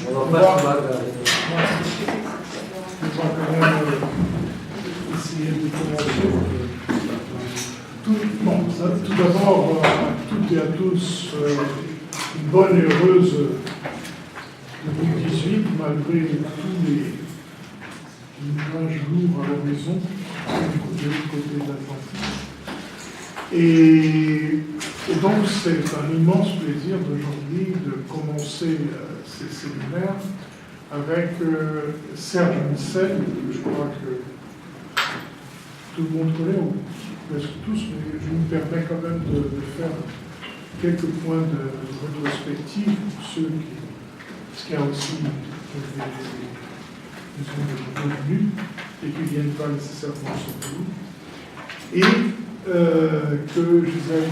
On va pas se bagarrer. On va quand même essayer de commencer. Tout d'abord, à toutes et à tous, une bonne et heureuse 2018, malgré tous les nuages lourds à l'horizon, de l'autre côté de l'Atlantique. Et donc, c'est un immense plaisir d'aujourd'hui de commencer ces séminaires avec Serge Missel, que je crois que tout le monde connaît, ou presque tous, mais je me permets quand même de faire quelques points de rétrospective pour ceux qui. Parce qu'il y a aussi des revenus et qui ne viennent pas nécessairement sur nous. Et que Gisèle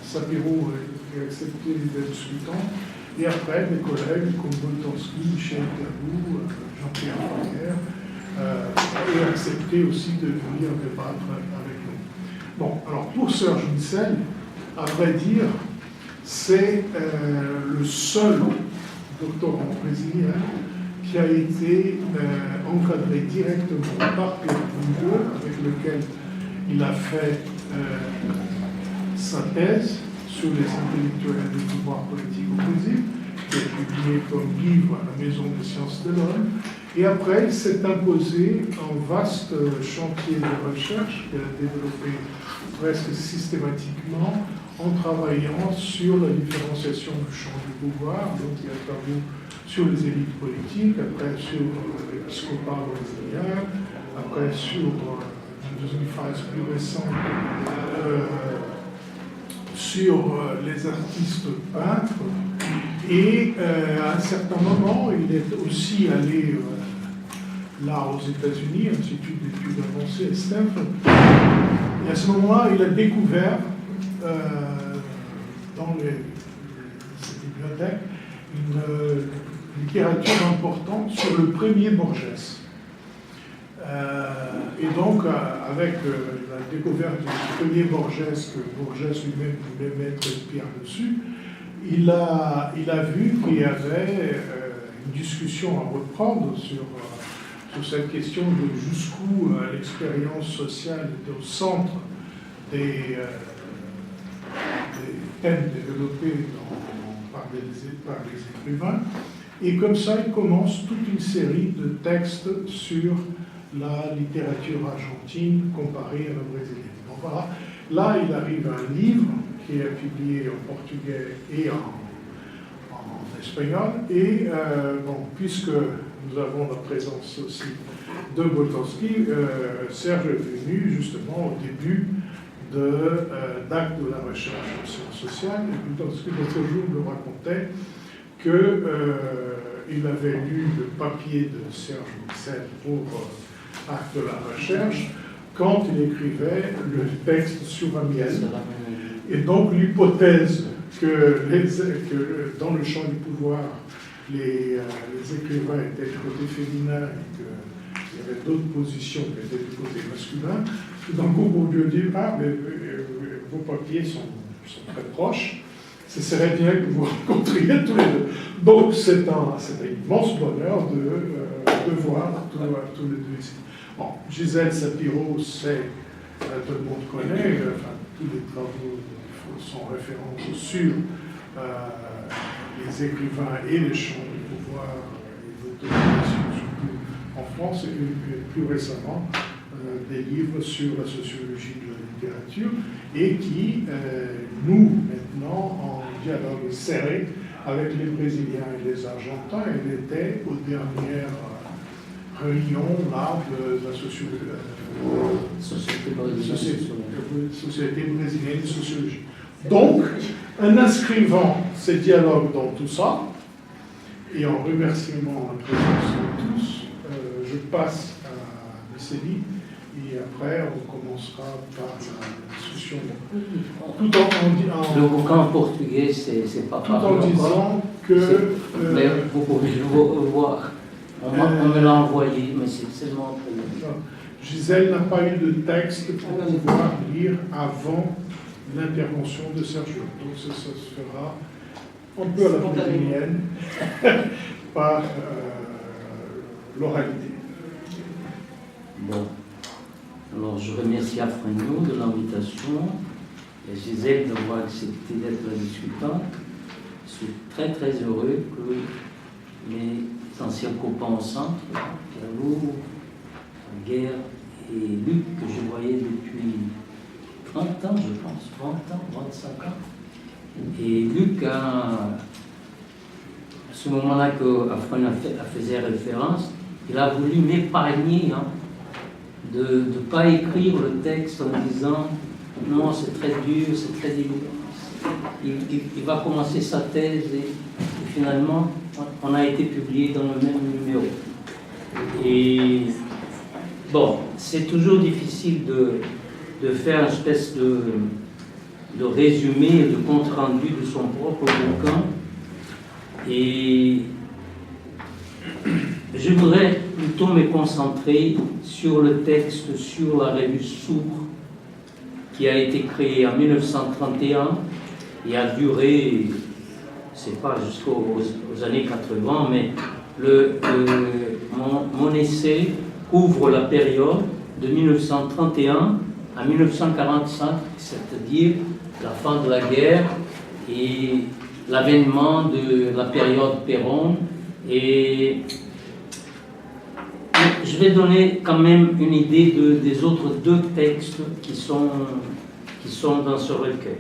Sapiro ait accepté d'être discutant. Et après, des collègues comme Boltanski, Michel Terbout, Jean-Pierre Ferrière, et accepté aussi de venir débattre avec nous. Bon, alors pour Serge Missel, à vrai dire, c'est le seul doctorant brésilien qui a été encadré directement par Pierre Bourdieu, avec lequel il a fait sa thèse sur les intellectuels et le pouvoir politique au Brésil, qui est publié comme livre à la Maison des sciences de l'homme. Et après, il s'est imposé un vaste chantier de recherche qu'il a développé presque systématiquement en travaillant sur la différenciation du champ du pouvoir. Donc, il y a travaillé sur les élites politiques, après sur l'épiscopat brésilien, après sur, dans une phase plus récente, sur les artistes peintres. Et à un certain moment, il est aussi allé là aux États-Unis, Institut d'études avancées à Stanford. Et à ce moment-là, il a découvert dans cette bibliothèque une littérature importante sur le premier Borges. Et donc, avec la découverte du premier Borges, que Borges lui-même voulait mettre une pierre dessus, il a vu qu'il y avait une discussion à reprendre sur cette question de jusqu'où l'expérience sociale était au centre des thèmes développés par les écrivains. Et comme ça, il commence toute une série de textes sur la littérature argentine comparée à la brésilienne. Donc voilà, là il arrive à un livre qui est publié en portugais et en espagnol. Et bon, puisque nous avons la présence aussi de Boltanski, Serge est venu justement au début d'actes de la recherche en sciences sociales. Et Boltanski, l'autre jour, me racontait qu'il avait lu le papier de Serge Missel pour actes de la recherche quand il écrivait le texte sur Amiel. Et donc l'hypothèse que dans le champ du pouvoir, les écrivains étaient du côté féminin et qu'il y avait d'autres positions qui étaient du côté masculin, tout d'un coup, Bourdieu dit « Ah, mais vos papiers sont très proches, ce serait bien que vous rencontriez tous les deux. » Donc c'est un immense bonheur de voir tous les deux ici. Bon, Gisèle Sapiro, tout le monde connaît, tous les travaux sont références sur les écrivains et les champs du pouvoir et l'autorisation, surtout en France, et plus récemment, des livres sur la sociologie de la littérature, et qui nous, maintenant, en dialogue serré avec les Brésiliens et les Argentins. Elle était aux dernières réunions là, de la Société brésilienne de sociologie. Donc, en inscrivant ces dialogues dans tout ça, et en remerciement la présence de tous, je passe à Misseli, et après on commencera par la discussion. Tout en le bouquin en portugais, c'est pas en disant que... mais vous pouvez le voir. On me l'a envoyé, mais c'est seulement très bien. Gisèle n'a pas eu de texte pour pouvoir lire avant l'intervention de Sergio. Donc ça se fera un peu à la brésilienne, par l'oralité. Bon. Alors, je remercie Afrenio de l'invitation et Gisèle d'avoir accepté d'être la discutante. Je suis très très heureux que mes anciens copains au centre, Pierre-Loup, Guerre et Luc, que je voyais depuis 30 ans, je pense, 30 ans, 25 ans. Et Luc, à ce moment-là que Afrenio faisait référence, il a voulu m'épargner de ne pas écrire le texte en disant non, c'est très dur, c'est très douloureux. Il va commencer sa thèse et finalement, on a été publié dans le même numéro. Et bon, c'est toujours difficile de faire une espèce de résumé, de compte-rendu de son propre bouquin. Et je voudrais plutôt me concentrer sur le texte, sur la revue Sourd, qui a été créée en 1931 et a duré, je ne sais pas, jusqu'aux années 80, mais mon essai couvre la période de 1931 à 1945, c'est-à-dire la fin de la guerre et l'avènement de la période Péron. Et je vais donner quand même une idée des autres deux textes qui sont dans ce recueil.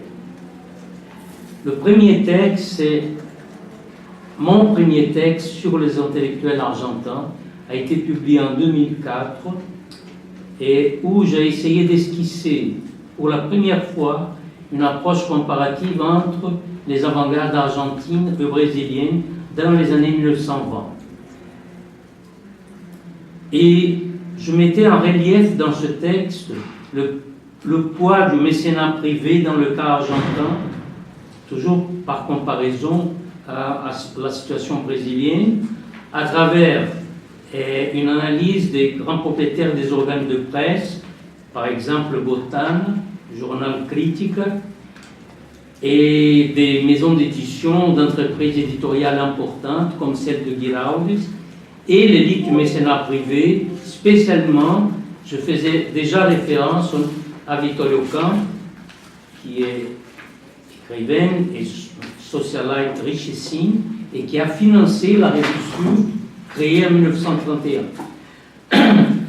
Le premier texte, c'est mon premier texte sur les intellectuels argentins, a été publié en 2004 et où j'ai essayé d'esquisser pour la première fois une approche comparative entre les avant-gardes argentines et brésiliennes dans les années 1920. Et je mettais en relief dans ce texte le poids du mécénat privé dans le cas argentin, toujours par comparaison à la situation brésilienne, à travers une analyse des grands propriétaires des organes de presse, par exemple Botan, Journal Crítica, et des maisons d'édition d'entreprises éditoriales importantes comme celle de Guiraudes, et l'élite du mécénat privé, spécialement, je faisais déjà référence à Vittorio Camp, qui est écrivain et socialite richissime, et qui a financé la revue Sourd, créée en 1931.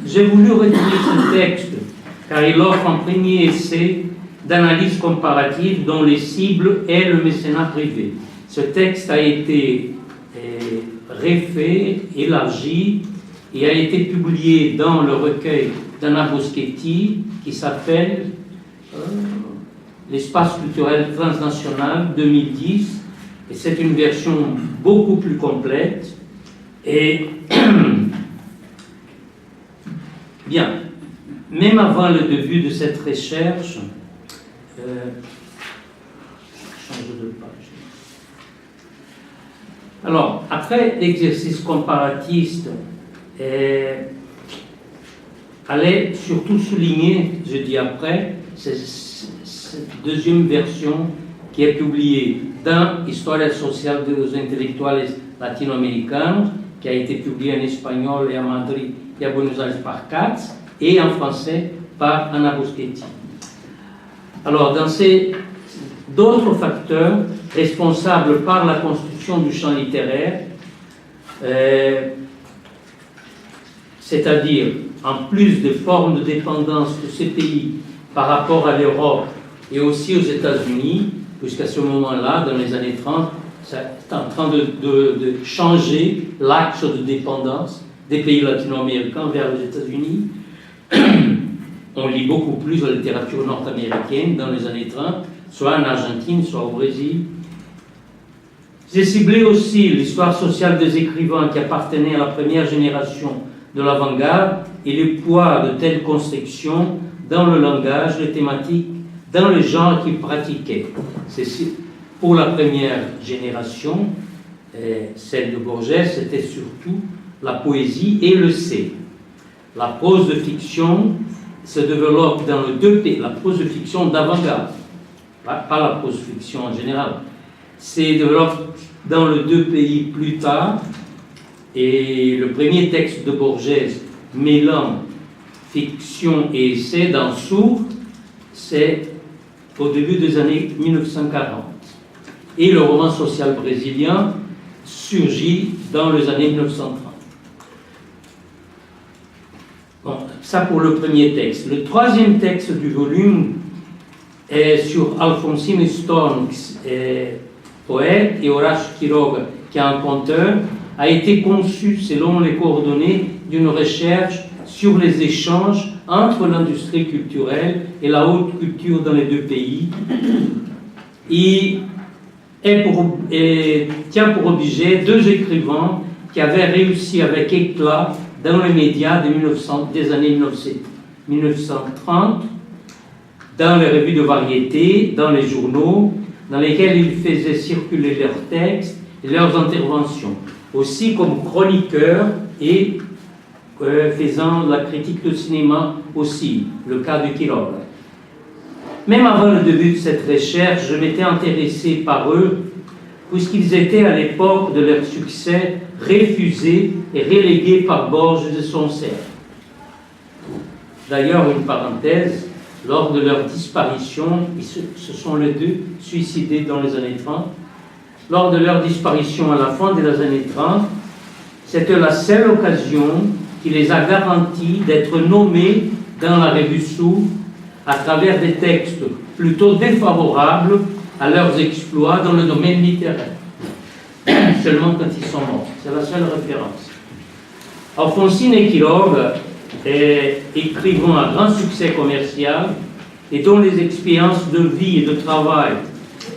J'ai voulu retenir ce texte, car il offre un premier essai d'analyse comparative dont les cibles est le mécénat privé. Ce texte a été refait, élargi et a été publié dans le recueil d'Anna Boschetti qui s'appelle L'espace culturel transnational 2010, et c'est une version beaucoup plus complète. Et bien, même avant le début de cette recherche, change de page. Alors, après l'exercice comparatiste, allait surtout souligner, je dis après, cette deuxième version qui est publiée dans Historia Social de los Intelectuales Latinoamericanos, qui a été publiée en espagnol et à Madrid et à Buenos Aires par Katz, et en français par Anna Boschetti. Alors, dans ces d'autres facteurs responsables par la construction du champ littéraire, c'est-à-dire en plus de formes de dépendance de ces pays par rapport à l'Europe et aussi aux États-Unis, puisqu'à ce moment-là, dans les années 30, c'est en train de changer l'axe de dépendance des pays latino-américains vers les États-Unis. On lit beaucoup plus la littérature nord-américaine dans les années 30, soit en Argentine, soit au Brésil. J'ai ciblé aussi l'histoire sociale des écrivains qui appartenaient à la première génération de l'avant-garde et le poids de telles constructions dans le langage, les thématiques, dans le genre qu'ils pratiquaient. Pour la première génération, celle de Borges, c'était surtout la poésie et le C. La prose de fiction se développe dans le 2P, la prose de fiction d'avant-garde, pas la prose de fiction en général. se développe dans les deux pays plus tard. Et le premier texte de Borges, mêlant fiction et essai dans Sourd, c'est au début des années 1940. Et le roman social brésilien surgit dans les années 1930. Bon, ça pour le premier texte. Le troisième texte du volume est sur Alfonsine Storm, poète, et Horace Quiroga, qui est un conteur, a été conçu selon les coordonnées d'une recherche sur les échanges entre l'industrie culturelle et la haute culture dans les deux pays, et tient pour objet deux écrivains qui avaient réussi avec éclat dans les médias des années 1930, dans les revues de variété, dans les journaux, dans lesquels ils faisaient circuler leurs textes et leurs interventions, aussi comme chroniqueurs et faisant la critique de cinéma aussi, le cas de Quiroga. Même avant le début de cette recherche, je m'étais intéressé par eux, puisqu'ils étaient à l'époque de leur succès refusés et relégués par Borges de son cercle. D'ailleurs, une parenthèse, lors de leur disparition, ils se sont les deux suicidés dans les années 30. Lors de leur disparition à la fin des années 30, c'était la seule occasion qui les a garantis d'être nommés dans la revue Sourd à travers des textes plutôt défavorables à leurs exploits dans le domaine littéraire. Seulement quand ils sont morts. C'est la seule référence. Alfonsine Quiroga est écrivain à grand succès commercial et dont les expériences de vie et de travail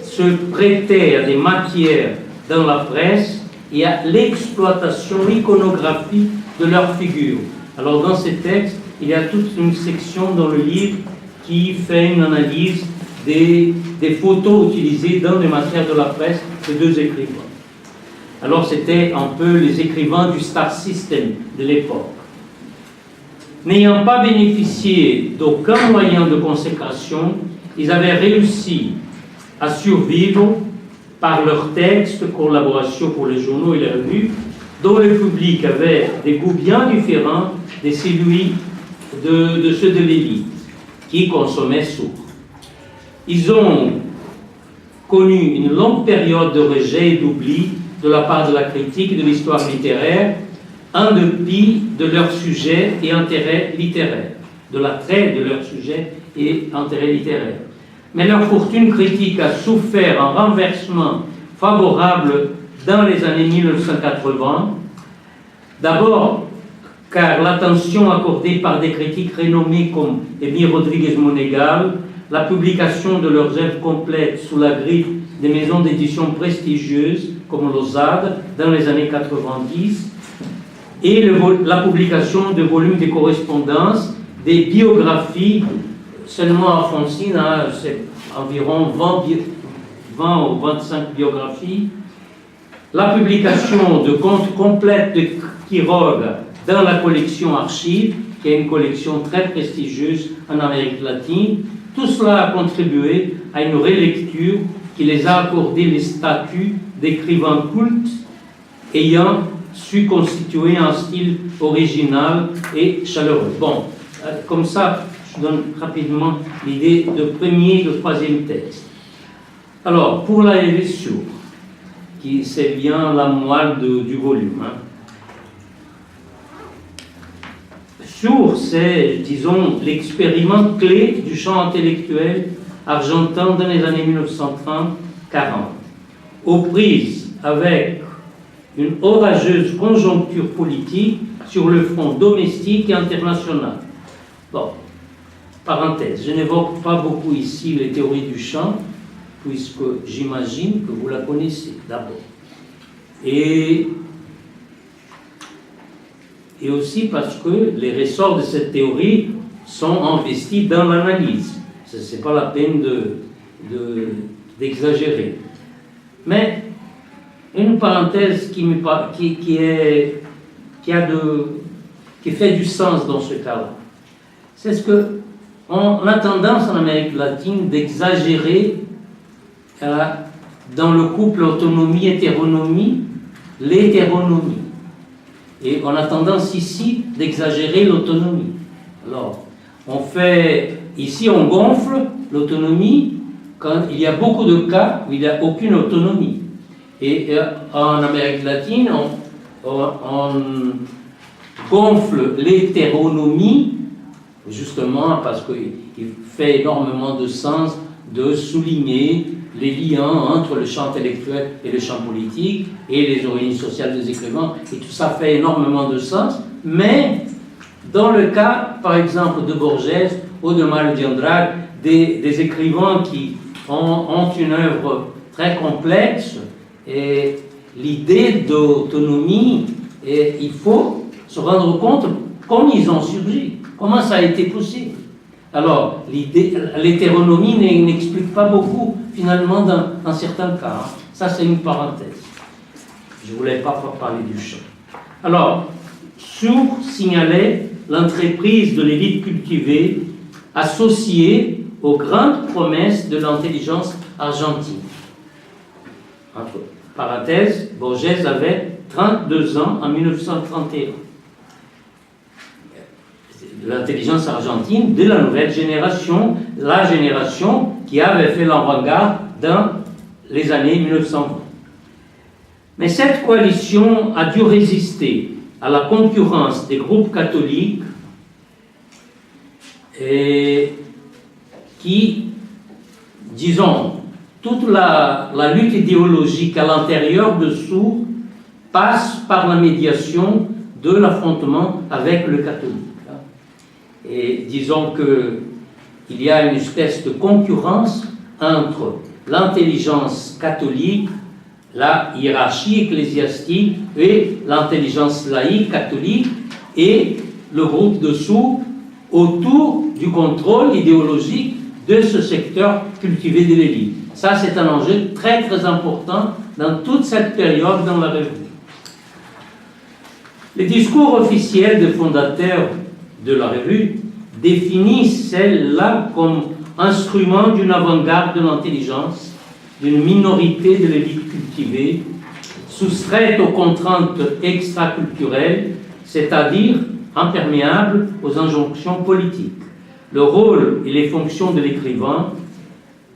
se prêtaient à des matières dans la presse et à l'exploitation iconographique de leurs figures. Alors dans ces textes, il y a toute une section dans le livre qui fait une analyse des photos utilisées dans les matières de la presse de deux écrivains. Alors c'était un peu les écrivains du Star System de l'époque. N'ayant pas bénéficié d'aucun moyen de consécration, ils avaient réussi à survivre par leurs textes, collaborations pour les journaux et les revues, dont le public avait des goûts bien différents de celui de ceux de l'élite, qui consommait Sourd. Ils ont connu une longue période de rejet et d'oubli de la part de la critique et de l'histoire littéraire, en dépit de leur sujet et intérêt littéraire, de l'attrait de leur sujet et intérêt littéraire. Mais leur fortune critique a souffert un renversement favorable dans les années 1980, d'abord car l'attention accordée par des critiques renommés comme Émile Rodriguez-Monégal, la publication de leurs œuvres complètes sous la griffe des maisons d'édition prestigieuses comme Losade dans les années 90, et la publication de volumes de correspondances, des biographies, seulement Alfonsine, c'est environ 20 ou 25 biographies, la publication de comptes complètes de Quiroga dans la collection Archives, qui est une collection très prestigieuse en Amérique latine. Tout cela a contribué à une relecture qui les a accordé le statut d'écrivains cultes ayant su constituer un style original et chaleureux. Bon, comme ça, je donne rapidement l'idée de premier et de troisième texte. Alors, pour la lecture, qui c'est bien la moelle du volume. Sourd, c'est, disons, l'expériment clé du champ intellectuel argentin dans les années 1930-40, aux prises avec une orageuse conjoncture politique sur le front domestique et international. Bon, parenthèse, je n'évoque pas beaucoup ici les théories du champ, puisque j'imagine que vous la connaissez d'abord. Et aussi parce que les ressorts de cette théorie sont investis dans l'analyse. Ce n'est pas la peine d'exagérer. Mais une parenthèse qui fait du sens dans ce cas-là, c'est ce qu'on a tendance en Amérique latine d'exagérer dans le couple autonomie-hétéronomie, l'hétéronomie. Et on a tendance ici d'exagérer l'autonomie. Alors, ici on gonfle l'autonomie quand il y a beaucoup de cas où il n'y a aucune autonomie. Et en Amérique latine, on gonfle l'hétéronomie, justement parce qu'il fait énormément de sens de souligner les liens entre le champ intellectuel et le champ politique et les origines sociales des écrivains, et tout ça fait énormément de sens, mais dans le cas, par exemple, de Borges ou de Mário de Andrade, des écrivains qui ont une œuvre très complexe, et l'idée d'autonomie, il faut se rendre compte comment ils ont surgi, comment ça a été possible. Alors, l'hétéronomie n'explique pas beaucoup, finalement, dans certains cas. Ça, c'est une parenthèse. Je ne voulais pas parler du champ. Alors, Sourd signalait l'entreprise de l'élite cultivée associée aux grandes promesses de l'intelligence argentine. Entre parenthèses, Borges avait 32 ans en 1931. L'intelligence argentine de la nouvelle génération, la génération qui avait fait l'avant-garde dans les années 1920. Mais cette coalition a dû résister à la concurrence des groupes catholiques et qui, disons, toute la lutte idéologique à l'intérieur de Sourd passe par la médiation de l'affrontement avec le catholique. Et disons qu'il y a une espèce de concurrence entre l'intelligence catholique, la hiérarchie ecclésiastique et l'intelligence laïque catholique et le groupe de Sourd autour du contrôle idéologique de ce secteur cultivé de l'élite. Ça, c'est un enjeu très très important dans toute cette période dans la revue. Les discours officiels des fondateurs de la revue définissent celle-là comme instrument d'une avant-garde de l'intelligence, d'une minorité de l'élite cultivée, soustraite aux contraintes extraculturelles, c'est-à-dire imperméable aux injonctions politiques. Le rôle et les fonctions de l'écrivain,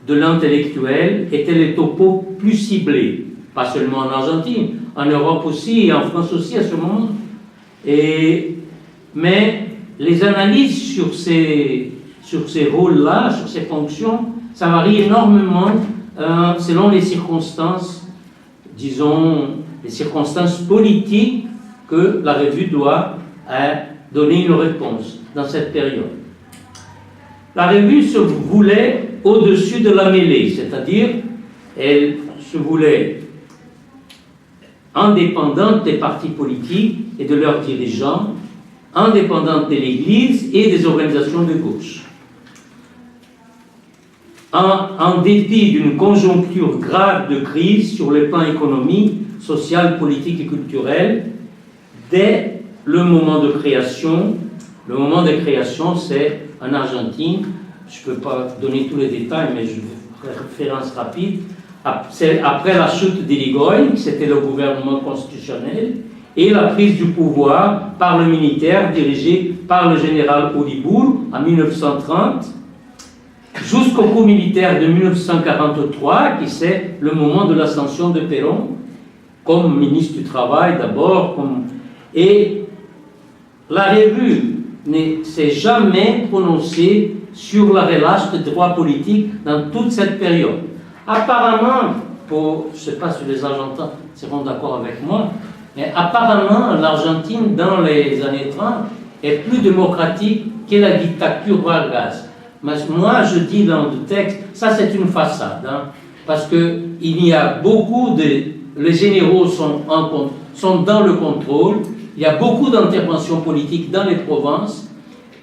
de l'intellectuel, étaient les topos plus ciblés, pas seulement en Argentine, en Europe aussi et en France aussi à ce moment. Mais les analyses sur ces rôles-là, sur ces fonctions, ça varie énormément selon les circonstances, disons, les circonstances politiques que la revue doit donner une réponse dans cette période. La revue se voulait au-dessus de la mêlée, c'est-à-dire elle se voulait indépendante des partis politiques et de leurs dirigeants, indépendante de l'Église et des organisations de gauche. En dépit d'une conjoncture grave de crise sur le plan économique, social, politique et culturel, dès le moment de création, c'est en Argentine, je ne peux pas donner tous les détails, mais je fais référence rapide, c'est après la chute d'Irigoyen, c'était le gouvernement constitutionnel, et la prise du pouvoir par le militaire dirigé par le général Uriburu en 1930, jusqu'au coup militaire de 1943, qui c'est le moment de l'ascension de Perón, comme ministre du Travail d'abord, et la revue ne s'est jamais prononcée sur la relâche des droits politiques dans toute cette période. Apparemment, je ne sais pas si les Argentins seront d'accord avec moi, mais apparemment l'Argentine dans les années 30 est plus démocratique que la dictature Vargas. Mais moi je dis dans le texte, ça c'est une façade, parce qu'il y a beaucoup les généraux sont dans le contrôle, il y a beaucoup d'interventions politiques dans les provinces,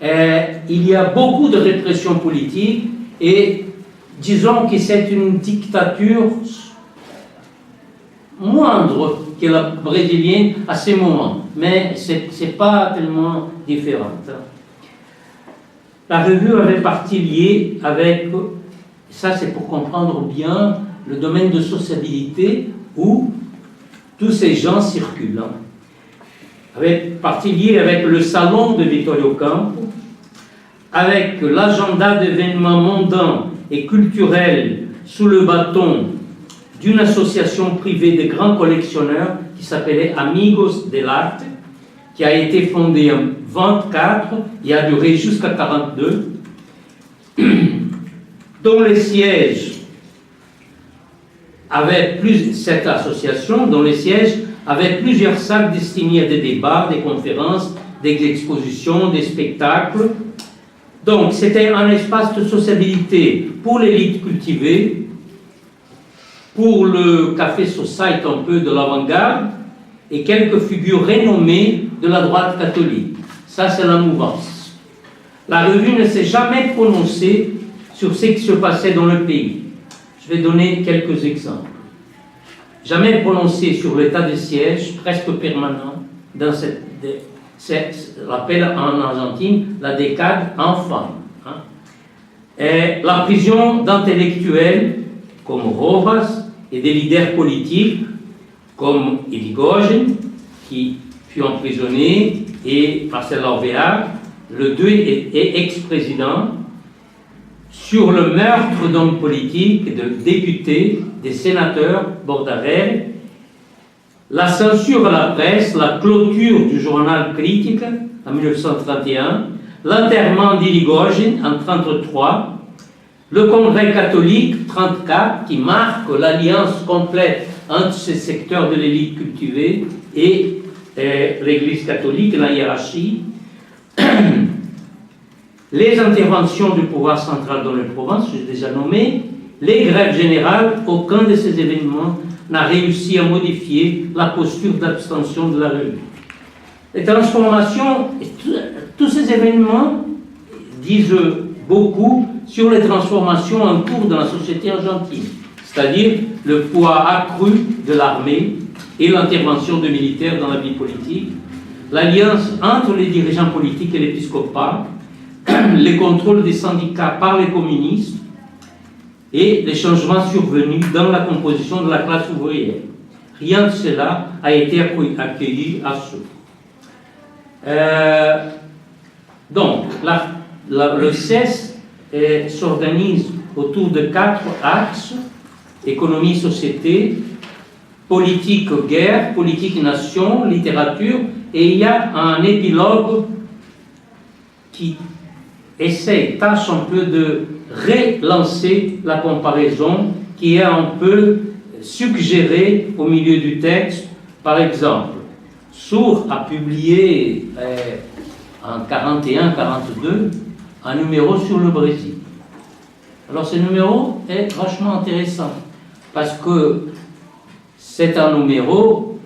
il y a beaucoup de répression politique, et disons que c'est une dictature moindre que la brésilienne à ces moments, mais ce n'est pas tellement différent. La revue avait partie liée avec, ça c'est pour comprendre bien le domaine de sociabilité où tous ces gens circulent. Avec, particulier avec le salon de Vittorio Campo, avec l'agenda d'événements mondains et culturels sous le bâton d'une association privée de grands collectionneurs qui s'appelait Amigos dell'Arte, qui a été fondée en 24 et a duré jusqu'à 42, dont les sièges avaient cette association, dont les sièges avaient plusieurs salles destinées à des débats, des conférences, des expositions, des spectacles. Donc, c'était un espace de sociabilité pour l'élite cultivée, pour le café society un peu de l'avant-garde, et quelques figures renommées de la droite catholique. Ça, c'est la mouvance. La revue ne s'est jamais prononcée sur ce qui se passait dans le pays. Je vais donner quelques exemples. Jamais prononcée sur l'état de siège presque permanent dans l'appel en Argentine la décade enfant. Et la prison d'intellectuels comme Rojas et des leaders politiques comme Irigoyen, qui fut emprisonné, et Marcel Alvear, le deux et ex-président, sur le meurtre d'hommes politiques, de députés, des sénateurs, Bordarel, la censure à la presse, la clôture du journal Critique en 1931, l'enterrement d'Irigoyen en 1933, le Congrès catholique 1934 qui marque l'alliance complète entre ces secteurs de l'élite cultivée et l'Église catholique, la hiérarchie, les interventions du pouvoir central dans les provinces, j'ai déjà nommé, les grèves générales, aucun de ces événements n'a réussi à modifier la posture d'abstention de la revue. Les transformations, tous ces événements disent beaucoup sur les transformations en cours dans la société argentine, c'est-à-dire le poids accru de l'armée et l'intervention de militaires dans la vie politique, l'alliance entre les dirigeants politiques et l'épiscopat, les contrôles des syndicats par les communistes et les changements survenus dans la composition de la classe ouvrière. Rien de cela a été accueilli à chaud. Donc, le CES s'organise autour de 4 axes: économie, société, politique, guerre, politique, nation, littérature, et il y a un épilogue qui tâche un peu de relancer la comparaison qui est un peu suggérée au milieu du texte. Par exemple, Sourd a publié en 41-42 un numéro sur le Brésil. Alors ce numéro est vachement intéressant parce que c'est un numéro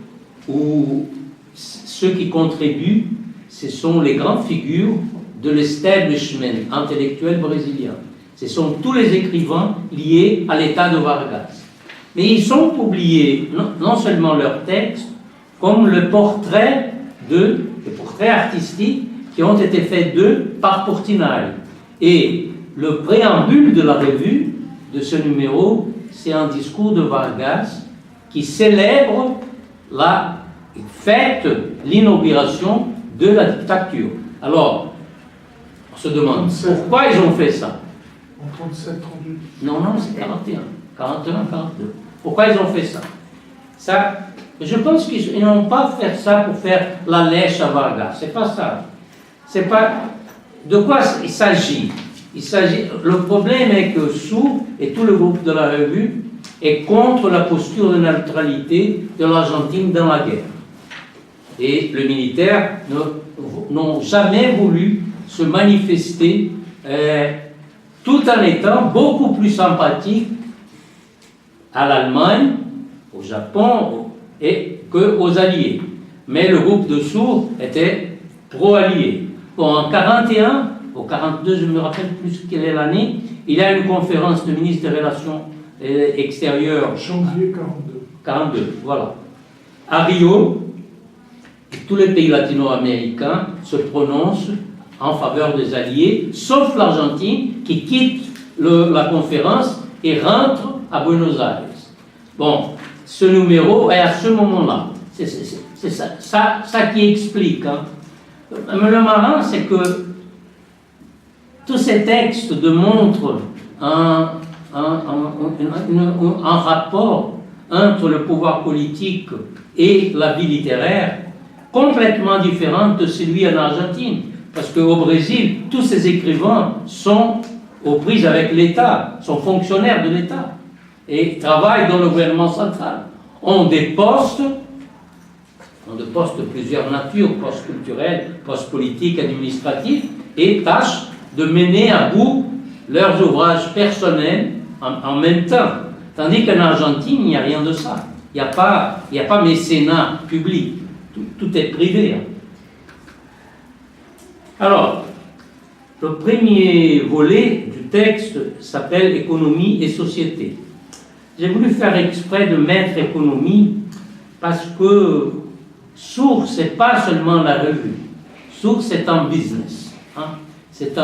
où ceux qui contribuent, ce sont les grandes figures de l'establishment intellectuel brésilien. Ce sont tous les écrivains liés à l'état de Vargas. Mais ils sont publiés, non seulement leurs textes, comme les portraits artistiques qui ont été faits d'eux par Portinari. Et le préambule de la revue, de ce numéro, c'est un discours de Vargas qui célèbre la fête, l'inauguration de la dictature. Alors, on se demande pourquoi ils ont fait ça. En 37, 38. Non, c'est 41. 41, 42. Pourquoi ils ont fait ça? Je pense qu'ils n'ont pas fait ça pour faire la lèche à Vargas. C'est pas ça. C'est pas... De quoi il s'agit? Le problème est que Sourd et tout le groupe de la revue est contre la posture de neutralité de l'Argentine dans la guerre. Et les militaires n'ont jamais voulu se manifester tout en étant beaucoup plus sympathiques à l'Allemagne, au Japon et qu'aux Alliés. Mais le groupe de Sourd était pro-allié. Bon, en 41, au 42, je ne me rappelle plus quelle est l'année, il y a une conférence de ministre des Relations extérieures. Janvier 42, voilà. À Rio, tous les pays latino-américains se prononcent en faveur des Alliés, sauf l'Argentine qui quitte la conférence et rentre à Buenos Aires. Bon, ce numéro est à ce moment-là. C'est ça qui explique. Hein. Mais le marrant, c'est que tous ces textes démontrent un rapport entre le pouvoir politique et la vie littéraire complètement différent de celui en Argentine. Parce qu'au Brésil, tous ces écrivains sont aux prises avec l'État, sont fonctionnaires de l'État et travaillent dans le gouvernement central. Ont des postes de plusieurs natures, postes culturels, postes politiques, administratifs, et tâchent de mener à bout leurs ouvrages personnels en même temps. Tandis qu'en Argentine, il n'y a rien de ça. Il n'y a pas mécénat public. Tout est privé. Alors, le premier volet du texte s'appelle Économie et société. J'ai voulu faire exprès de mettre économie parce que Source, ce n'est pas seulement la revue. Source, c'est un business. Hein? C'est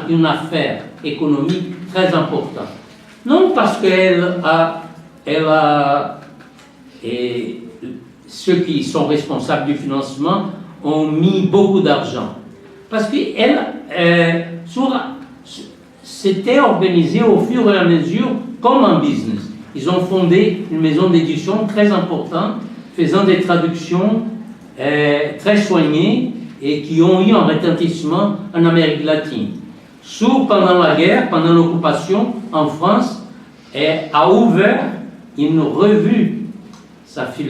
une affaire économique très importante. Non parce et ceux qui sont responsables du financement ont mis beaucoup d'argent. Parce que s'était organisé au fur et à mesure comme un business. Ils ont fondé une maison d'édition très importante, faisant des traductions très soignées et qui ont eu un retentissement en Amérique latine. Source, pendant la guerre, pendant l'occupation en France, a ouvert une revue, sa fille,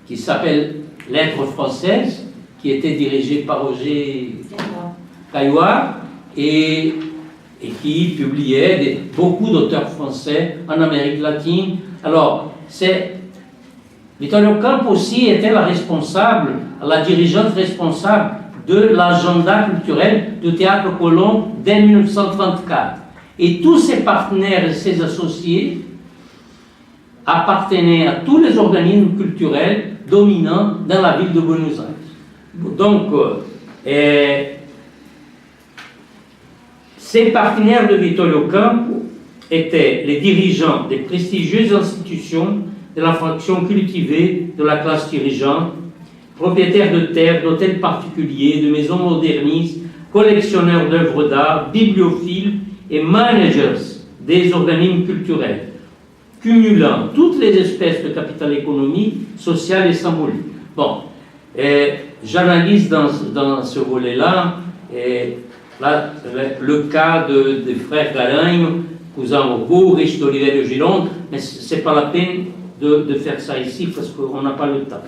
qui s'appelle Lettres françaises, qui était dirigée par Roger Caillois et qui publiait beaucoup d'auteurs français en Amérique latine. Alors, Vittorio Campo aussi était la dirigeante responsable de l'agenda culturel du Théâtre Colón dès 1934. Et tous ses partenaires et ses associés appartenaient à tous les organismes culturels dominants dans la ville de Buenos Aires. Donc, ces partenaires de Vittorio Campo étaient les dirigeants des prestigieuses institutions de la fraction cultivée de la classe dirigeante, propriétaires de terres, d'hôtels particuliers, de maisons modernistes, collectionneurs d'œuvres d'art, bibliophiles et managers des organismes culturels, cumulant toutes les espèces de capital économique, social et symbolique. Bon, j'analyse dans ce volet-là le cas des frères Garanho, cousins Augusto, riches d'Olivier de Gironde, mais ce n'est pas la peine de faire ça ici parce qu'on n'a pas le temps.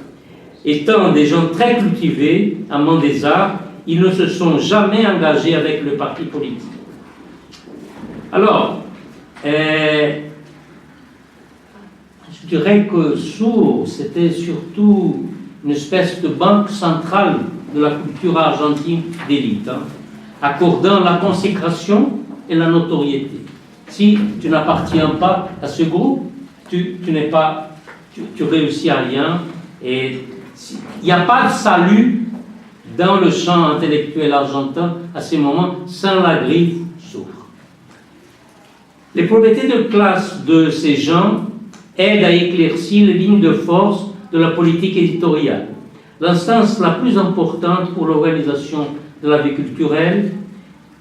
Étant des gens très cultivés, amants des arts, ils ne se sont jamais engagés avec le parti politique. Alors, je dirais que Source, c'était surtout une espèce de banque centrale de la culture argentine d'élite, hein, accordant la consécration et la notoriété. Si tu n'appartiens pas à ce groupe, tu réussis à rien, et il n'y a pas de salut dans le champ intellectuel argentin à ces moments sans la griffe Source. Les propriétés de classe de ces gens aident à éclaircir les lignes de force de la politique éditoriale. L'instance la plus importante pour l'organisation de la vie culturelle,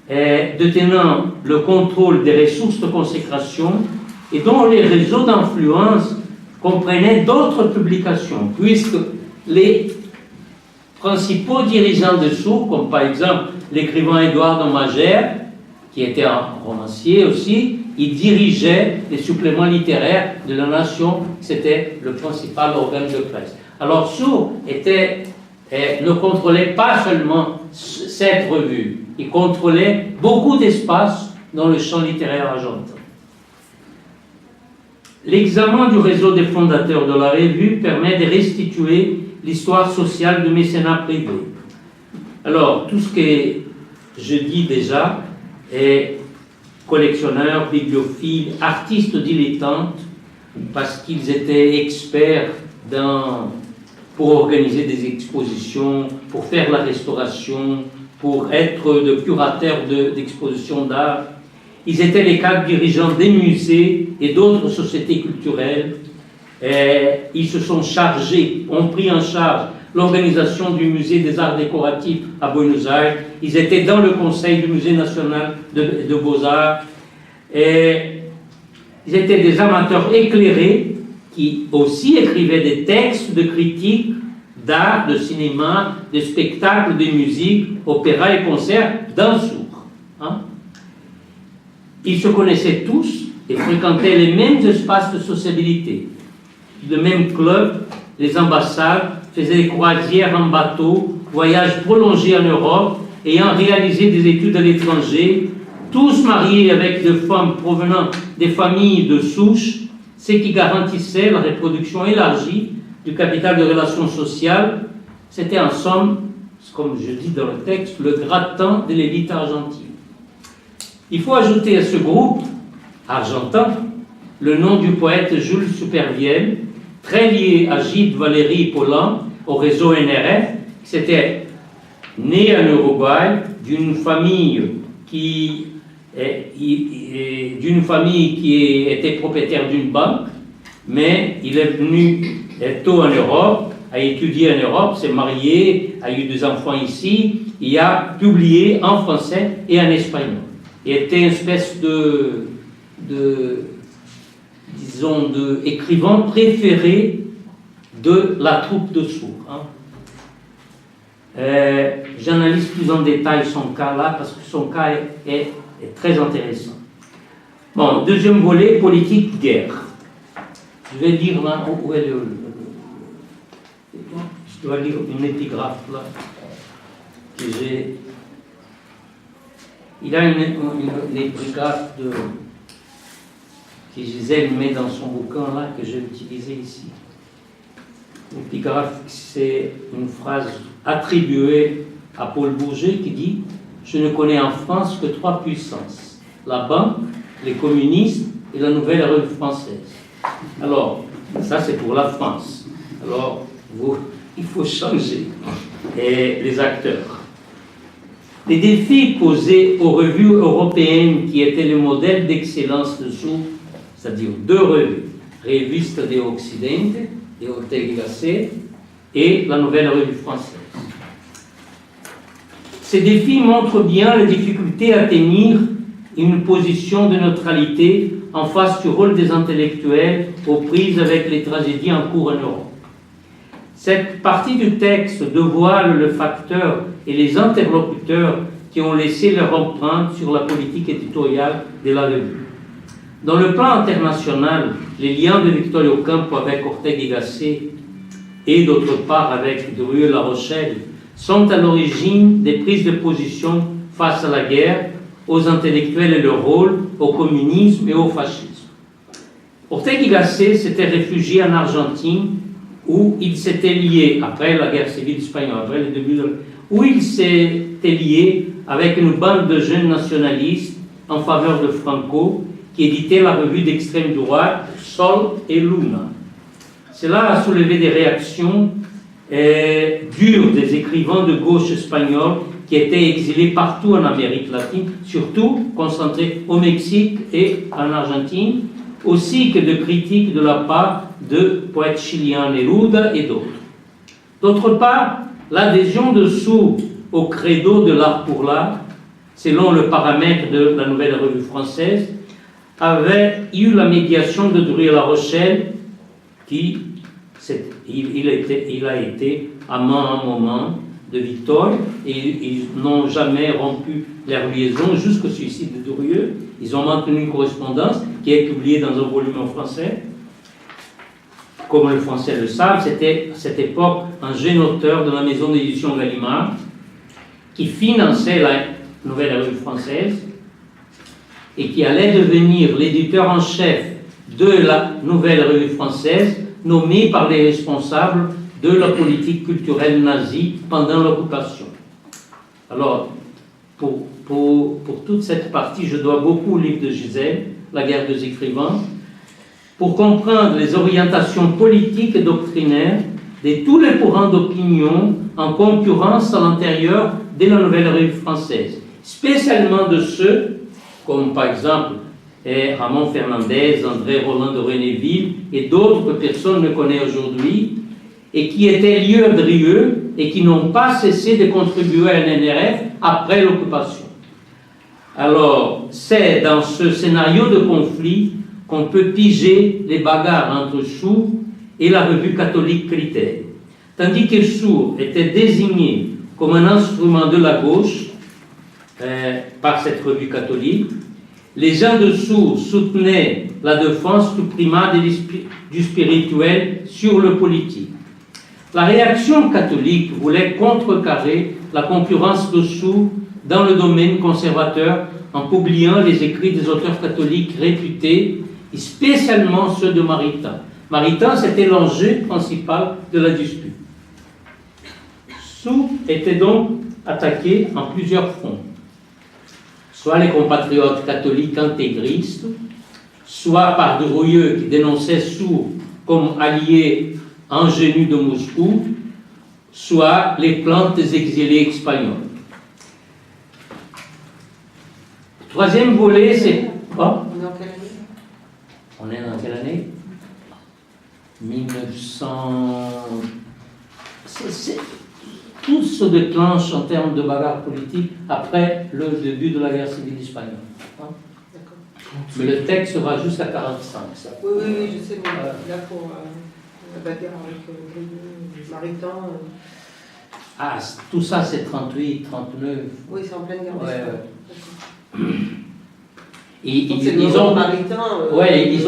détenant le contrôle des ressources de consécration et dont les réseaux d'influence comprenaient d'autres publications, puisque les principaux dirigeants de Source, comme par exemple l'écrivain Eduardo Magère, qui était un romancier aussi, il dirigeait les suppléments littéraires de La Nation, c'était le principal organe de presse. Alors Source ne contrôlait pas seulement cette revue, il contrôlait beaucoup d'espace dans le champ littéraire argentin. L'examen du réseau des fondateurs de la revue permet de restituer l'histoire sociale du mécénat privé. Alors, tout ce que je dis déjà est collectionneurs, bibliophiles, artistes dilettantes, parce qu'ils étaient experts pour organiser des expositions, pour faire la restauration, pour être de curateurs d'expositions d'art. Ils étaient les cadres dirigeants des musées et d'autres sociétés culturelles. Et ils se sont chargés, ont pris en charge l'organisation du musée des arts décoratifs à Buenos Aires. Ils étaient dans le conseil du musée national de Beaux-Arts. Et ils étaient des amateurs éclairés qui aussi écrivaient des textes de critiques d'art, de cinéma, de spectacles, de musique, opéra et concerts dans Sourds. Hein? Ils se connaissaient tous et fréquentaient les mêmes espaces de sociabilité. Le même club, les ambassades, faisaient des croisières en bateau, voyages prolongés en Europe, ayant réalisé des études à l'étranger, tous mariés avec des femmes provenant des familles de souche, ce qui garantissait la reproduction élargie du capital de relations sociales. C'était en somme, comme je dis dans le texte, le gratin de l'élite argentine. Il faut ajouter à ce groupe argentin le nom du poète Jules Supervielle, très lié à Gide, Valéry et Paulin, au réseau NRF, qui était né en Uruguay d'une famille qui était propriétaire d'une banque, mais il est venu tôt en Europe, a étudié en Europe, s'est marié, a eu des enfants ici, et a publié en français et en espagnol. Il était une espèce disons, d'écrivain préféré de la troupe de Sourds. Hein. J'analyse plus en détail son cas là, parce que son cas est très intéressant. Bon, deuxième volet, politique, guerre. Je vais lire là, où est je dois lire une épigraphe là, que j'ai. Il a une épigraphe que Gisèle met dans son bouquin là, que j'ai utilisé ici. L'épigraphe, c'est une phrase attribuée à Paul Bourget qui dit « Je ne connais en France que 3 puissances, la banque, les communistes et la nouvelle revue française. » Alors, ça c'est pour la France. Alors, il faut changer les acteurs. Les défis posés aux revues européennes qui étaient le modèle d'excellence de Sourds, c'est-à-dire 2 revues, Revista de Occidente, de Ortega y Gasset, et la Nouvelle Revue Française. Ces défis montrent bien les difficultés à tenir une position de neutralité en face du rôle des intellectuels aux prises avec les tragédies en cours en Europe. Cette partie du texte dévoile le facteur et les interlocuteurs qui ont laissé leur empreinte sur la politique éditoriale de la revue. Dans le plan international, les liens de Victoria Ocampo avec Ortega y Gasset et d'autre part avec Durieux-La Rochelle sont à l'origine des prises de position face à la guerre, aux intellectuels et leur rôle, au communisme et au fascisme. Ortega y Gasset s'était réfugié en Argentine où il s'était lié, après la guerre civile espagnole, après le début où il s'était lié avec une bande de jeunes nationalistes en faveur de Franco, qui éditait la revue d'extrême droite Sol et Luna. Cela a soulevé des réactions dures des écrivains de gauche espagnols qui étaient exilés partout en Amérique latine, surtout concentrés au Mexique et en Argentine, aussi que de critiques de la part de poètes chiliens Neruda et d'autres. D'autre part, l'adhésion de Sourds au credo de l'art pour l'art, selon le paramètre de la Nouvelle Revue Française, avait eu la médiation de Durieux-La Rochelle, qui il a été amant à un moment de Victor, et ils n'ont jamais rompu leur liaison jusqu'au suicide de Durieux. Ils ont maintenu une correspondance qui est publiée dans un volume en français. Comme les Français le savent, c'était à cette époque un jeune auteur de la maison d'édition Gallimard qui finançait la Nouvelle Revue Française et qui allait devenir l'éditeur en chef de la Nouvelle Revue Française, nommé par les responsables de la politique culturelle nazie pendant l'occupation. Alors, pour toute cette partie, je dois beaucoup au livre de Gisèle, La guerre des écrivains, pour comprendre les orientations politiques et doctrinaires de tous les courants d'opinion en concurrence à l'intérieur de la Nouvelle Revue Française, spécialement de ceux comme par exemple Ramon Fernandez, André Roland de Renéville et d'autres que personne ne connaît aujourd'hui, et qui étaient lieu-drieux et qui n'ont pas cessé de contribuer à l'NRF après l'occupation. Alors, c'est dans ce scénario de conflit qu'on peut piger les bagarres entre Sourd et la revue catholique Critère. Tandis que Sourd était désigné comme un instrument de la gauche par cette revue catholique, les gens de Sourd soutenaient la défense du primat du spirituel sur le politique. La réaction catholique voulait contrecarrer la concurrence de Sourd dans le domaine conservateur en publiant les écrits des auteurs catholiques réputés, et spécialement ceux de Maritain. Maritain, c'était l'enjeu principal de la dispute. Sourd était donc attaqué en plusieurs fronts, soit les compatriotes catholiques intégristes, soit par de Rouilleux qui dénonçait Sourd comme allié ingénu de Moscou, soit les plantes exilés espagnols. Troisième volet, c'est... Oh, on est dans quelle année 1900... Tout se déclenche en termes de bagarre politique après le début de la guerre civile espagnole. Hein? Mais le texte sera jusqu'à 1945. Ça. Oui, je sais, mais là pour la bagarre avec Maritain... Ah, tout ça c'est 38, 39. Oui, c'est en pleine guerre d'Espagne. Ils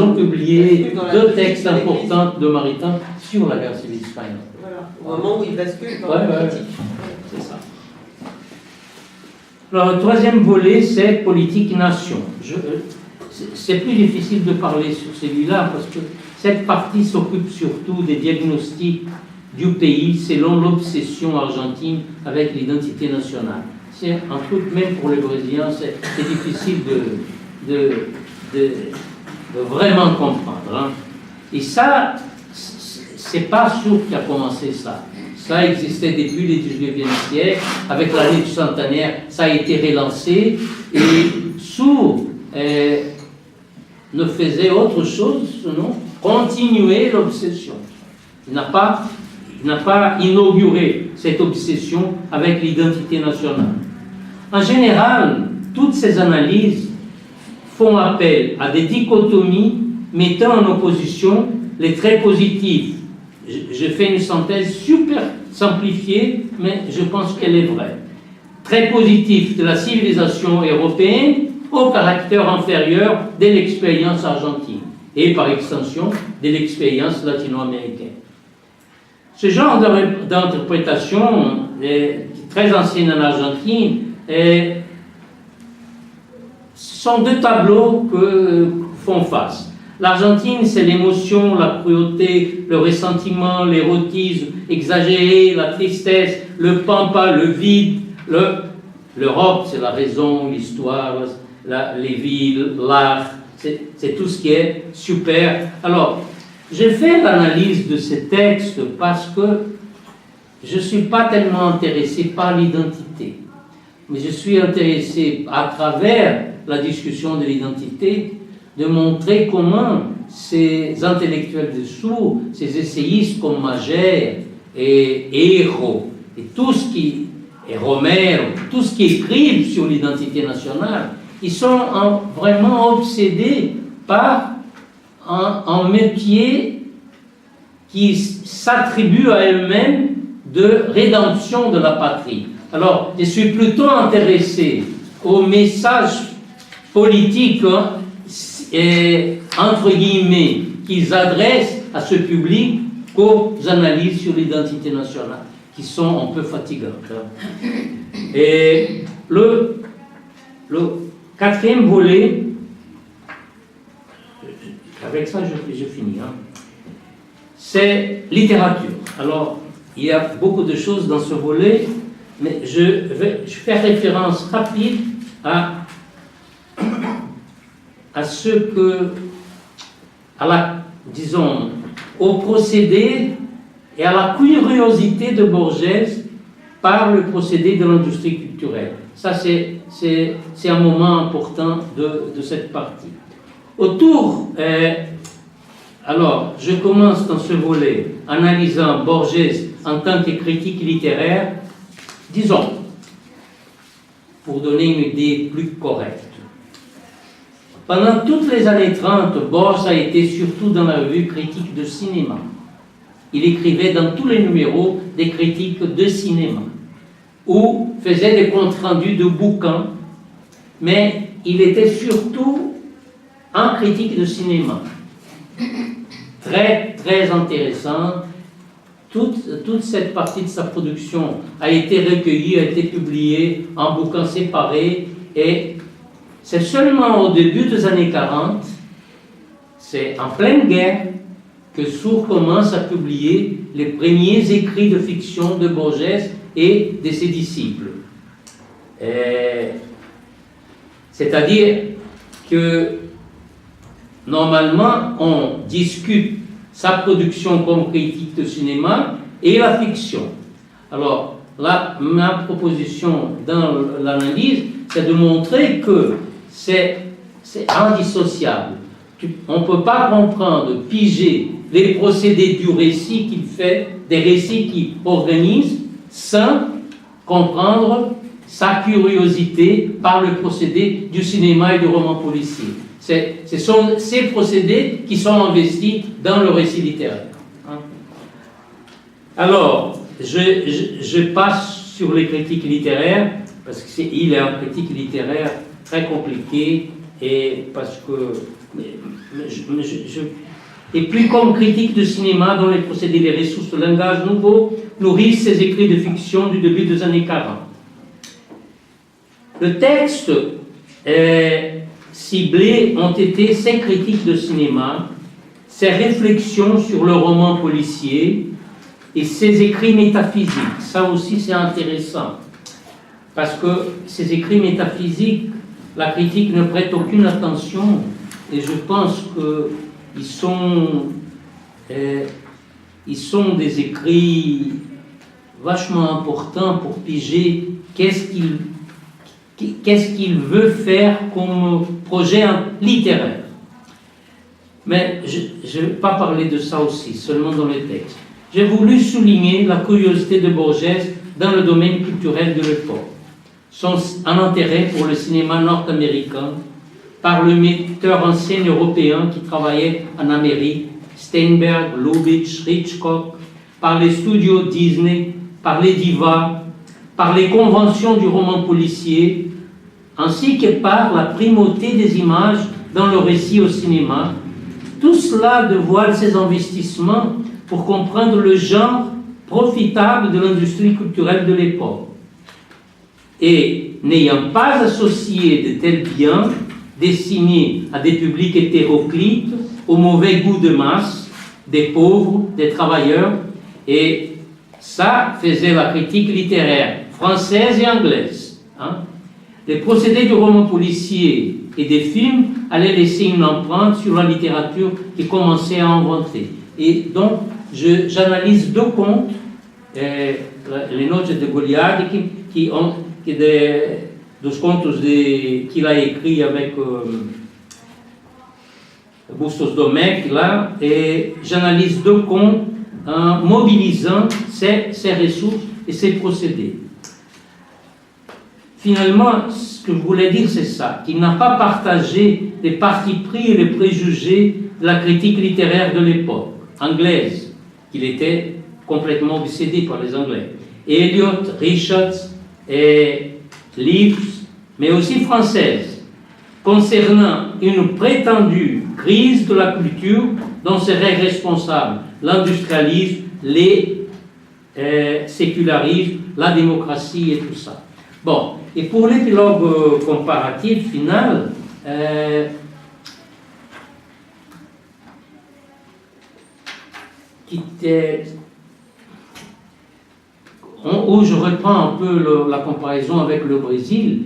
ont publié deux textes importants de Maritain sur la guerre civile espagnole. Voilà, au moment où il bascule dans la politique. C'est ça. Alors, le troisième volet, c'est politique-nation. C'est plus difficile de parler sur celui-là parce que cette partie s'occupe surtout des diagnostics du pays selon l'obsession argentine avec l'identité nationale. C'est un truc, même pour les Brésiliens, c'est difficile de vraiment comprendre. Hein. Et ça, c'est pas Sourd qui a commencé ça. Ça existait depuis le 19e siècle. Avec l'année du centenaire, ça a été relancé. Et Sourd ne faisait autre chose, sinon continuer l'obsession. Il n'a pas inauguré cette obsession avec l'identité nationale. En général, toutes ces analyses font appel à des dichotomies mettant en opposition les traits positifs. Je fais une synthèse super simplifiée, mais je pense qu'elle est vraie. Traits positifs de la civilisation européenne au caractère inférieur de l'expérience argentine et par extension de l'expérience latino-américaine. Ce genre d'interprétation est très ancienne en Argentine. Ce sont deux tableaux que font face. L'Argentine, c'est l'émotion, la cruauté, le ressentiment, l'érotisme exagéré, la tristesse, le pampa, le vide. L'Europe, c'est la raison, l'histoire, les villes, l'art, c'est tout ce qui est super. Alors, j'ai fait l'analyse de ces textes parce que je ne suis pas tellement intéressé par l'identité, mais je suis intéressé à travers la discussion de l'identité de montrer comment ces intellectuels de Sourd, ces essayistes comme Magère et Hérault, et Romero, tout ce qui écrivent sur l'identité nationale, ils sont vraiment obsédés par un métier qui s'attribue à eux-mêmes de rédemption de la patrie. Alors, je suis plutôt intéressé au message politique, entre guillemets, qu'ils adressent à ce public qu'aux analyses sur l'identité nationale, qui sont un peu fatigantes. Et le quatrième volet, avec ça je finis, hein, c'est littérature. Alors, il y a beaucoup de choses dans ce volet, mais je vais faire référence rapide à au procédé et à la curiosité de Borges par le procédé de l'industrie culturelle. Ça, c'est un moment important de cette partie. Autour, alors, je commence dans ce volet, analysant Borges en tant que critique littéraire, disons, pour donner une idée plus correcte. Pendant toutes les années 30, Borges a été surtout dans la revue Critique de cinéma. Il écrivait dans tous les numéros des critiques de cinéma, ou faisait des comptes rendus de bouquins, mais il était surtout un critique de cinéma. Très, très intéressant. Toute cette partie de sa production a été recueillie, a été publiée en bouquins séparés, et c'est seulement au début des années 40, c'est en pleine guerre, que Sourd commence à publier les premiers écrits de fiction de Borges et de ses disciples. C'est-à-dire que normalement, on discute sa production comme critique de cinéma et la fiction. Alors, là, ma proposition dans l'analyse, c'est de montrer que c'est indissociable. On ne peut pas comprendre, piger les procédés du récit qu'il fait, des récits qu'il organise, sans comprendre sa curiosité par le procédé du cinéma et du roman policier. Ce sont ces procédés qui sont investis dans le récit littéraire. Alors, je passe sur les critiques littéraires, parce qu'il est un critique littéraire très compliqué, et parce que... et puis comme critique de cinéma dont les procédés des ressources de langage nouveau nourrissent ses écrits de fiction du début des années 40. Le texte ciblé ont été ses critiques de cinéma, ses réflexions sur le roman policier et ses écrits métaphysiques. Ça aussi c'est intéressant, parce que ces écrits métaphysiques, la critique ne prête aucune attention, et je pense qu'ils sont des écrits vachement importants pour piger qu'est-ce qu'il veut faire comme projet littéraire. Mais je ne vais pas parler de ça aussi, seulement dans les textes. J'ai voulu souligner la curiosité de Borges dans le domaine culturel de l'époque, son intérêt pour le cinéma nord-américain, par le metteur en scène européen qui travaillait en Amérique, Steinberg, Lubitsch, Hitchcock, par les studios Disney, par les divas, par les conventions du roman policier, ainsi que par la primauté des images dans le récit au cinéma. Tout cela dévoile ses investissements pour comprendre le genre profitable de l'industrie culturelle de l'époque. Et n'ayant pas associé de tels biens destinés à des publics hétéroclites, au mauvais goût de masse, des pauvres, des travailleurs, et ça faisait la critique littéraire française et anglaise. Les procédés du roman policier et des films allaient laisser une empreinte sur la littérature qui commençait à inventer. Et donc, j'analyse deux contes, les Noches de Goliath, dos contos qu'il a écrit avec Bustos Domecq, là, et j'analyse deux contes en mobilisant ces ressources et ces procédés. Finalement, ce que je voulais dire, c'est ça, qu'il n'a pas partagé les partis pris et les préjugés de la critique littéraire de l'époque, anglaise, qu'il était complètement obsédé par les Anglais. Eliot, Richards et Leaves, mais aussi française, concernant une prétendue crise de la culture dont seraient responsables l'industrialisme, les sécularismes, la démocratie et tout ça. Bon, et pour l'épilogue comparatif final, où je reprends un peu la comparaison avec le Brésil,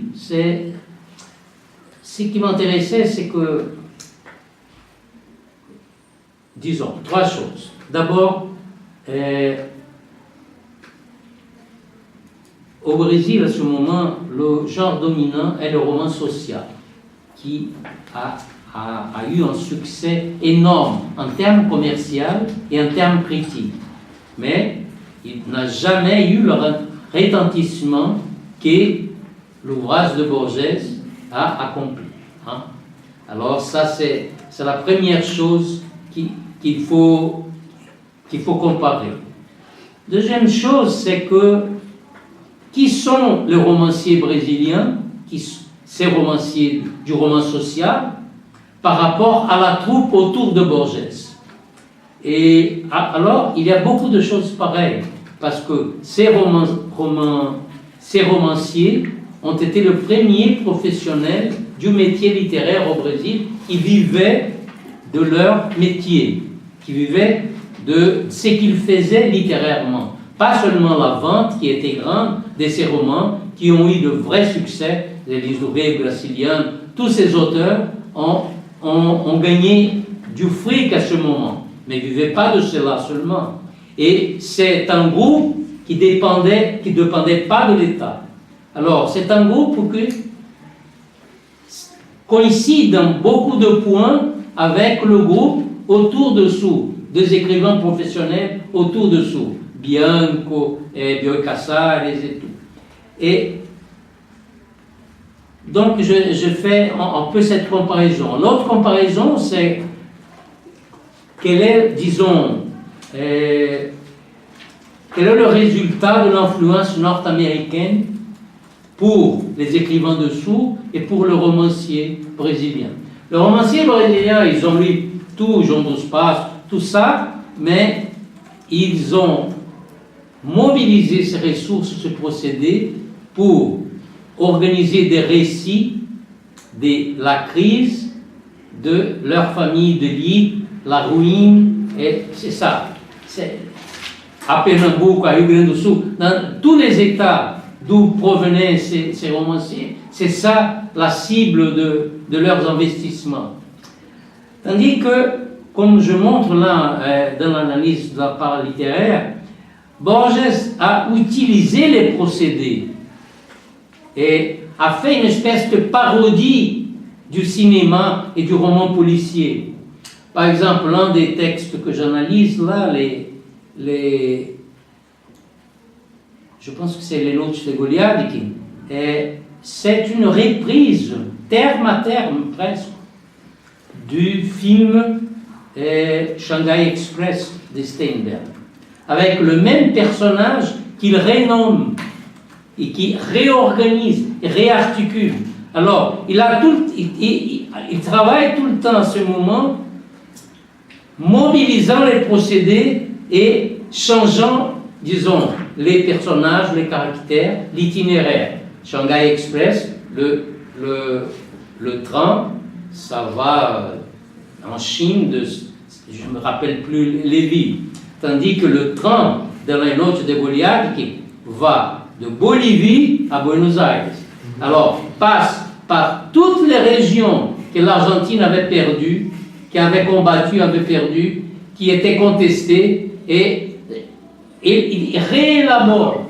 ce qui m'intéressait, c'est que, disons, trois choses. D'abord, au Brésil, à ce moment, le genre dominant est le roman social, qui a eu un succès énorme en termes commerciaux et en termes critiques. Mais il n'a jamais eu le retentissement que l'ouvrage de Borges a accompli. Hein? Alors ça, c'est la première chose qu'il faut comparer. Deuxième chose, c'est que qui sont les romanciers brésiliens, ces romanciers du roman social, par rapport à la troupe autour de Borges. Et alors, il y a beaucoup de choses pareilles, parce que ces romanciers ont été le premier professionnel du métier littéraire au Brésil, qui vivaient de leur métier, qui vivaient de ce qu'ils faisaient littérairement. Pas seulement la vente qui était grande de ces romans, qui ont eu de vrais succès, les Lisouret, Gracilian, tous ces auteurs ont gagné du fric à ce moment, mais ne vivaient pas de cela seulement. Et c'est un groupe qui dépendait pas de l'État. Alors, c'est un groupe qui coïncide dans beaucoup de points avec le groupe autour de Sou, des écrivains professionnels autour de Sou, Bianco, Bioy Casares et tout. Et donc, je fais un peu cette comparaison. L'autre comparaison, c'est quel est, disons, quel est le résultat de l'influence nord-américaine pour les écrivains de Sou et pour le romancier brésilien. Le romancier brésilien, ils ont lu tout, Jean Dos-Passos, tout ça, mais ils ont mobilisé ces ressources, ce procédé, pour organiser des récits de la crise de leur famille de l'île, la ruine, et c'est ça. C'est à Pernambuco, à Rio Grande do Sul, dans tous les États d'où provenaient ces romanciers, c'est ça la cible de leurs investissements. Tandis que, comme je montre là dans l'analyse de la part littéraire, Borges a utilisé les procédés et a fait une espèce de parodie du cinéma et du roman policier. Par exemple, l'un des textes que j'analyse là, je pense que c'est les Notes de Goliath, c'est une reprise, terme à terme presque, du film Shanghai Express de Steinberg, avec le même personnage qu'il renomme et qui réorganise, réarticule. Alors, il travaille tout le temps à ce moment, mobilisant les procédés et changeant, disons, les personnages, les caractères, l'itinéraire. Shanghai Express, le train, ça va en Chine, je ne me rappelle plus les villes. Tandis que le train de la Noche de Goliath va de Bolivie à Buenos Aires. Alors, passe par toutes les régions que l'Argentine avait perdues, qui avait combattu, avait perdu, qui étaient contestées, et il réélabore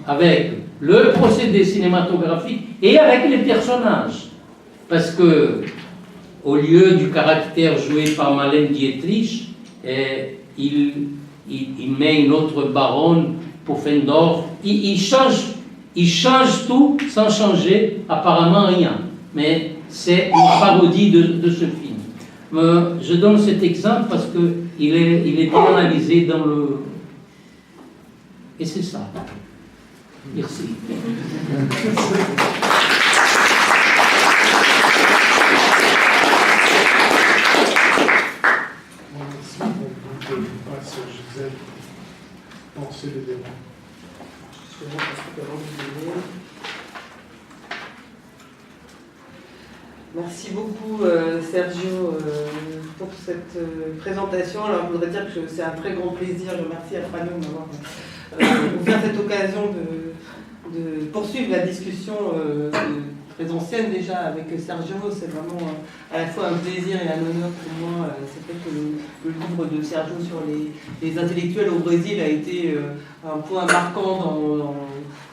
avec le procédé cinématographique et avec les personnages. Parce que, au lieu du caractère joué par Marlène Dietrich, il met une autre baronne, Pufendorf. Il change tout sans changer apparemment rien. Mais c'est une parodie de ce film. Je donne cet exemple parce qu'il est bien analysé dans le... Et c'est ça. Merci. Merci. Donc, je passe à Gisèle. Pensez les démons. Merci beaucoup Sergio pour cette présentation. Alors je voudrais dire que c'est un très grand plaisir. Je remercie Afrano de m'avoir offert cette occasion de poursuivre la discussion très ancienne déjà avec Sergio. C'est vraiment à la fois un plaisir et un honneur pour moi. C'est vrai que le livre de Sergio sur les intellectuels au Brésil a été un point marquant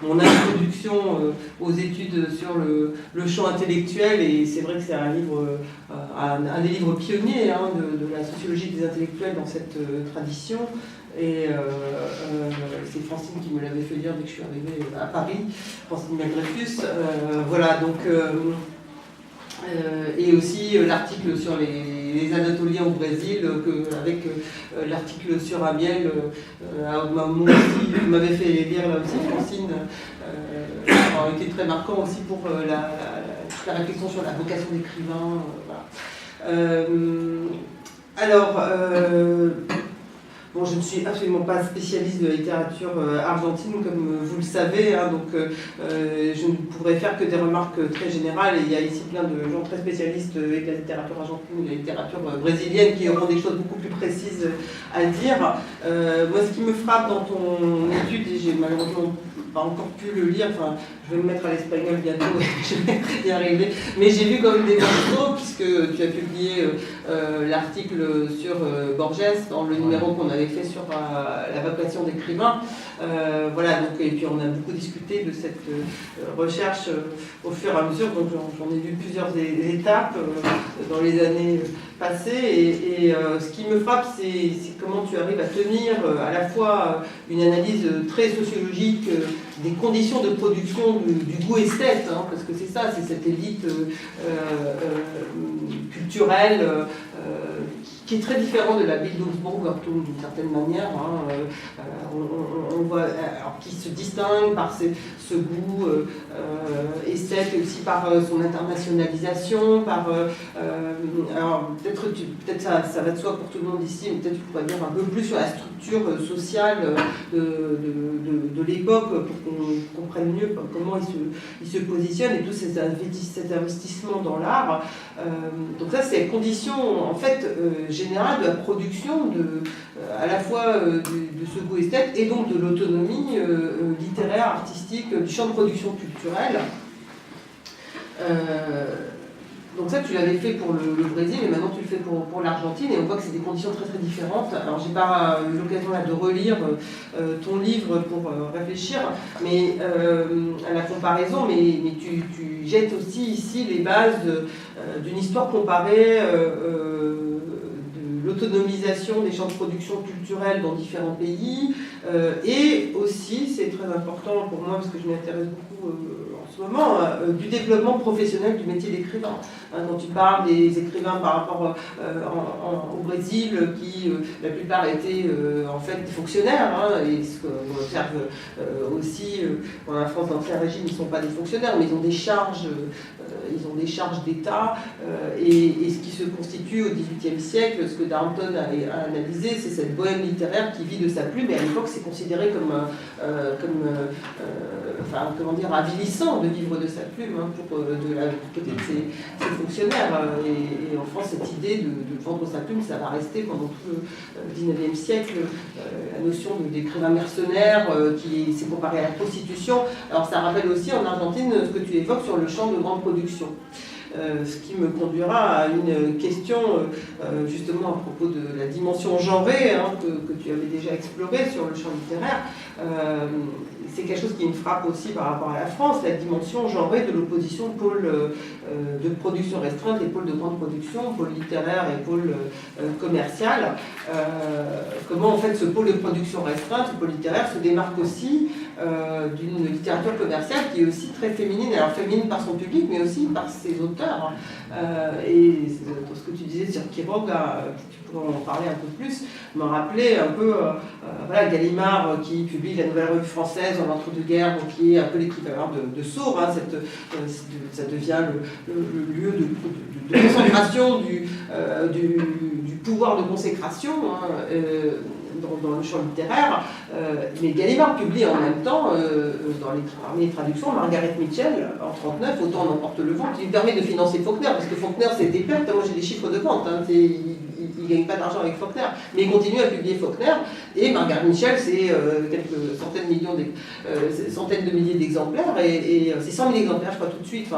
mon introduction aux études sur le champ intellectuel, et c'est vrai que c'est un livre, un des livres pionniers hein, de la sociologie des intellectuels dans cette tradition. Et c'est Francine qui me l'avait fait lire dès que je suis arrivée à Paris, Francine Malgrefus. Voilà, donc, et aussi l'article sur les Anatoliens au Brésil, avec l'article sur Amiel, m'avait fait lire là aussi Francine, a été très marquant aussi pour la réflexion sur la vocation d'écrivain. Voilà. Alors, bon, je ne suis absolument pas spécialiste de la littérature argentine, comme vous le savez, hein, donc je ne pourrais faire que des remarques très générales. Et il y a ici plein de gens très spécialistes avec la littérature argentine ou la littérature brésilienne qui auront des choses beaucoup plus précises à dire. Moi, ce qui me frappe dans ton étude, et j'ai malheureusement pas encore pu le lire, enfin, je vais me mettre à l'espagnol bientôt et je vais y arriver, mais j'ai lu comme des morceaux, puisque tu as publié l'article sur Borges dans le numéro qu'on avait fait sur la vocation d'écrivain. Voilà, donc, et puis on a beaucoup discuté de cette recherche au fur et à mesure, donc j'en ai vu plusieurs étapes dans les années passées, et ce qui me frappe, c'est comment tu arrives à tenir à la fois une analyse très sociologique des conditions de production du goût esthète, hein, parce que c'est ça, c'est cette élite culturelle qui est très différent de la Bildungsbürgertum d'une certaine manière, hein, on voit, alors, qui se distingue par ce goût esthète et aussi par son internationalisation, par alors peut-être ça va de soi pour tout le monde ici, mais peut-être tu pourrais dire un peu plus sur la structure sociale de l'époque pour qu'on comprenne mieux comment il se positionne et tout cet investissement dans l'art. Donc ça, c'est la condition en fait générale de la production à la fois de ce goût esthète et donc de l'autonomie littéraire, artistique, du champ de production culturelle. Donc ça, tu l'avais fait pour le Brésil et maintenant tu le fais pour l'Argentine, et on voit que c'est des conditions très très différentes. Alors j'ai pas eu l'occasion là de relire ton livre pour réfléchir mais à la comparaison, mais tu jettes aussi ici les bases d'une histoire comparée de l'autonomisation des champs de production culturelle dans différents pays, et aussi, c'est très important pour moi parce que je m'intéresse beaucoup en ce moment, du développement professionnel du métier d'écrivain. Quand tu parles des écrivains par rapport au Brésil, qui la plupart étaient en fait des fonctionnaires, hein, et ce qu'on observe aussi dans la France d'Ancien Régime, ils ne sont pas des fonctionnaires, mais ils ont des charges d'État, et ce qui se constitue au XVIIIe siècle, ce que Darnton a analysé, c'est cette bohème littéraire qui vit de sa plume, et à l'époque c'est considéré comme comment dire, avilissant de vivre de sa plume, hein, pour peut-être ses fonctionnaires. Et en France, cette idée de vendre sa plume, ça va rester pendant tout le XIXe siècle. La notion d'écrivain mercenaire qui s'est comparée à la prostitution. Alors ça rappelle aussi en Argentine ce que tu évoques sur le champ de grande production. Ce qui me conduira à une question justement à propos de la dimension genrée, hein, que tu avais déjà explorée sur le champ littéraire. C'est quelque chose qui me frappe aussi par rapport à la France, la dimension genrée de l'opposition pôle de production restreinte et pôle de grande production, pôle littéraire et pôle commercial. Comment en fait ce pôle de production restreinte, ce pôle littéraire, se démarque aussi d'une littérature commerciale qui est aussi très féminine, alors féminine par son public mais aussi par ses auteurs. Et dans ce que tu disais sur Quiroga, tu pourrais en parler un peu plus, me rappeler un peu voilà, Gallimard qui publie la Nouvelle Revue Française en l'entre-deux-guerres, donc qui est un peu l'équivalent de Sceaux, hein, ça devient le lieu de concentration du pouvoir de consécration, hein, dans le champ littéraire, mais Gallimard publie en même temps, parmi les traductions, Margaret Mitchell en 1939, Autant n'emporte le vent, qui lui permet de financer Faulkner, parce que Faulkner c'est des pertes, moi j'ai des chiffres de vente, hein, il gagne pas d'argent avec Faulkner, mais il continue à publier Faulkner. Et Margaret Mitchell, c'est quelques centaines de milliers d'exemplaires, et c'est 100 000 exemplaires, je crois, tout de suite,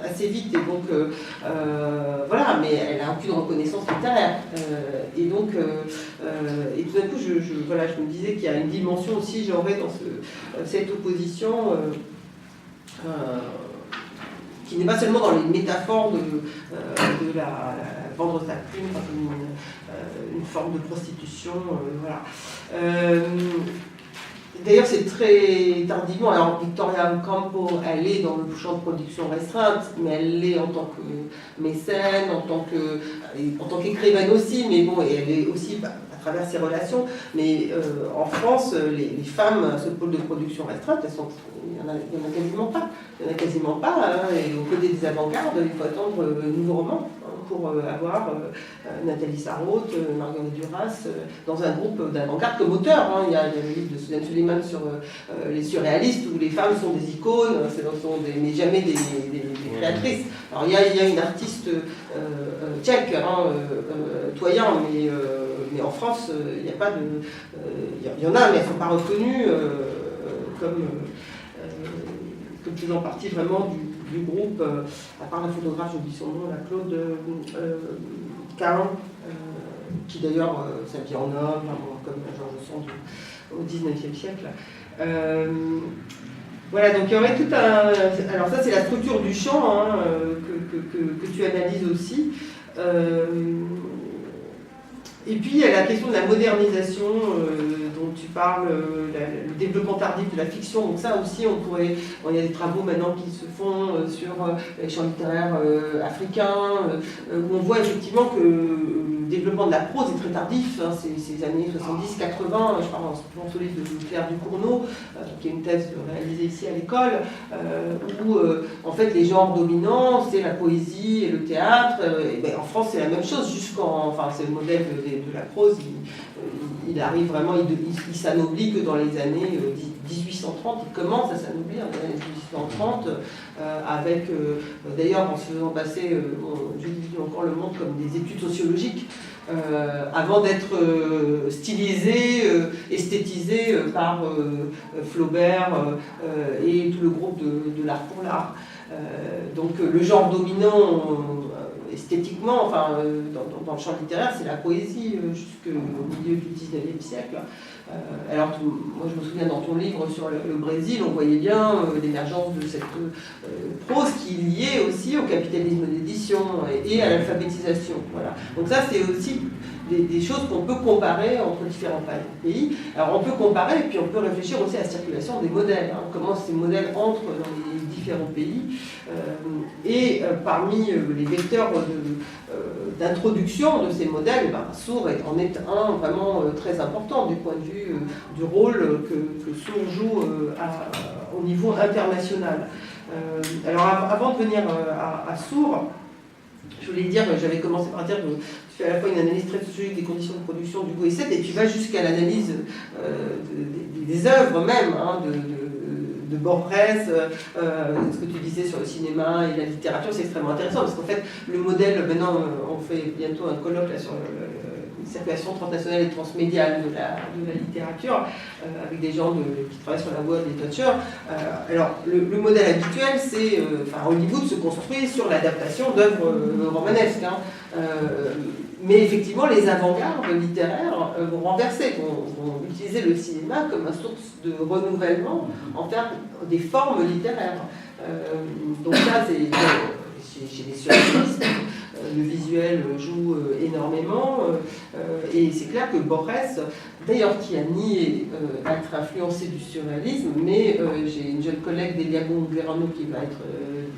assez vite. Et donc, voilà, mais elle n'a aucune reconnaissance littéraire. Et donc, et tout d'un coup, je me disais qu'il y a une dimension aussi genrée dans cette opposition. Qui n'est pas seulement dans les métaphores de la vendre sa plume comme une forme de prostitution, voilà. D'ailleurs, c'est très tardivement. Alors, Victoria Ocampo, elle est dans le champ de production restreinte, mais elle l'est en tant que mécène, en tant qu'écrivaine aussi, mais bon, et elle est aussi à travers ses relations. Mais en France, les femmes à ce pôle de production restreinte, il n'y en a quasiment pas. Il n'y en a quasiment pas, hein, et aux côtés des avant-gardes, il faut attendre un nouveau roman pour avoir Nathalie Sarraute, Marguerite Duras, dans un groupe d'avant-garde comme auteur. Hein. Il y a le livre de Suzanne Suleiman sur les surréalistes, où les femmes sont des icônes, mais jamais des créatrices. Alors il y a une artiste tchèque, Toyen, mais en France, il n'y a pas de... Il y en a, mais elles ne sont pas reconnues comme faisant partie vraiment du groupe, à part la photographe, j'oublie son nom, la Claude Caron, qui d'ailleurs s'habille en homme, comme Georges Sand au XIXe siècle. Voilà, donc il y aurait tout un... Alors ça, c'est la structure du champ, hein, que tu analyses aussi. Et puis il y a la question de la modernisation dont tu parles, le développement tardif de la fiction. Donc ça aussi, il y a des travaux maintenant qui se font sur les champs littéraires africains, où on voit effectivement que le développement de la prose est très tardif. Hein, ces années 70-80, je pense au livre de Claire Ducournau, qui est une thèse réalisée ici à l'école, où en fait les genres dominants, c'est la poésie et le théâtre. Et en France, c'est la même chose, c'est le modèle de la prose, il arrive vraiment, il s'anoblit que dans les années 1830, il commence à s'anoblir dans les années 1830, avec, d'ailleurs en se faisant passer, je dis encore le monde comme des études sociologiques, avant d'être stylisé, esthétisé par Flaubert et tout le groupe de l'art pour l'art. Donc le genre dominant esthétiquement, dans le champ littéraire, c'est la poésie jusqu'au milieu du XIXe siècle. Alors, moi je me souviens dans ton livre sur le Brésil, on voyait bien l'émergence de cette prose qui est liée aussi au capitalisme d'édition et à l'alphabétisation. Voilà. Donc ça, c'est aussi des choses qu'on peut comparer entre différents pays. Alors on peut comparer et puis on peut réfléchir aussi à la circulation des modèles, hein, comment ces modèles entrent dans les différents pays. Et parmi les vecteurs d'introduction de ces modèles, Sourd en est un vraiment très important du point de vue du rôle que Sourd joue au niveau international. Alors avant de venir à Sourd, je voulais dire, j'avais commencé par dire que tu fais à la fois une analyse très sociologique des conditions de production du goût esthétique, et tu vas jusqu'à l'analyse des œuvres même, hein, de Borges, ce que tu disais sur le cinéma et la littérature, c'est extrêmement intéressant, parce qu'en fait, le modèle, maintenant, on fait bientôt un colloque là, sur une circulation transnationale et transmédiale de la littérature, avec des gens qui travaillent sur la voie des Thatcher. Alors, le modèle habituel, c'est, Hollywood se construit sur l'adaptation d'œuvres romanesques, hein. Mais effectivement, les avant-gardes littéraires vont renverser, vont utiliser le cinéma comme une source de renouvellement en termes des formes littéraires. Donc ça, c'est chez les surréalistes, le visuel joue énormément, et c'est clair que Borges, d'ailleurs qui a nié être influencé du surréalisme, mais j'ai une jeune collègue Delia Gonguerano qui va être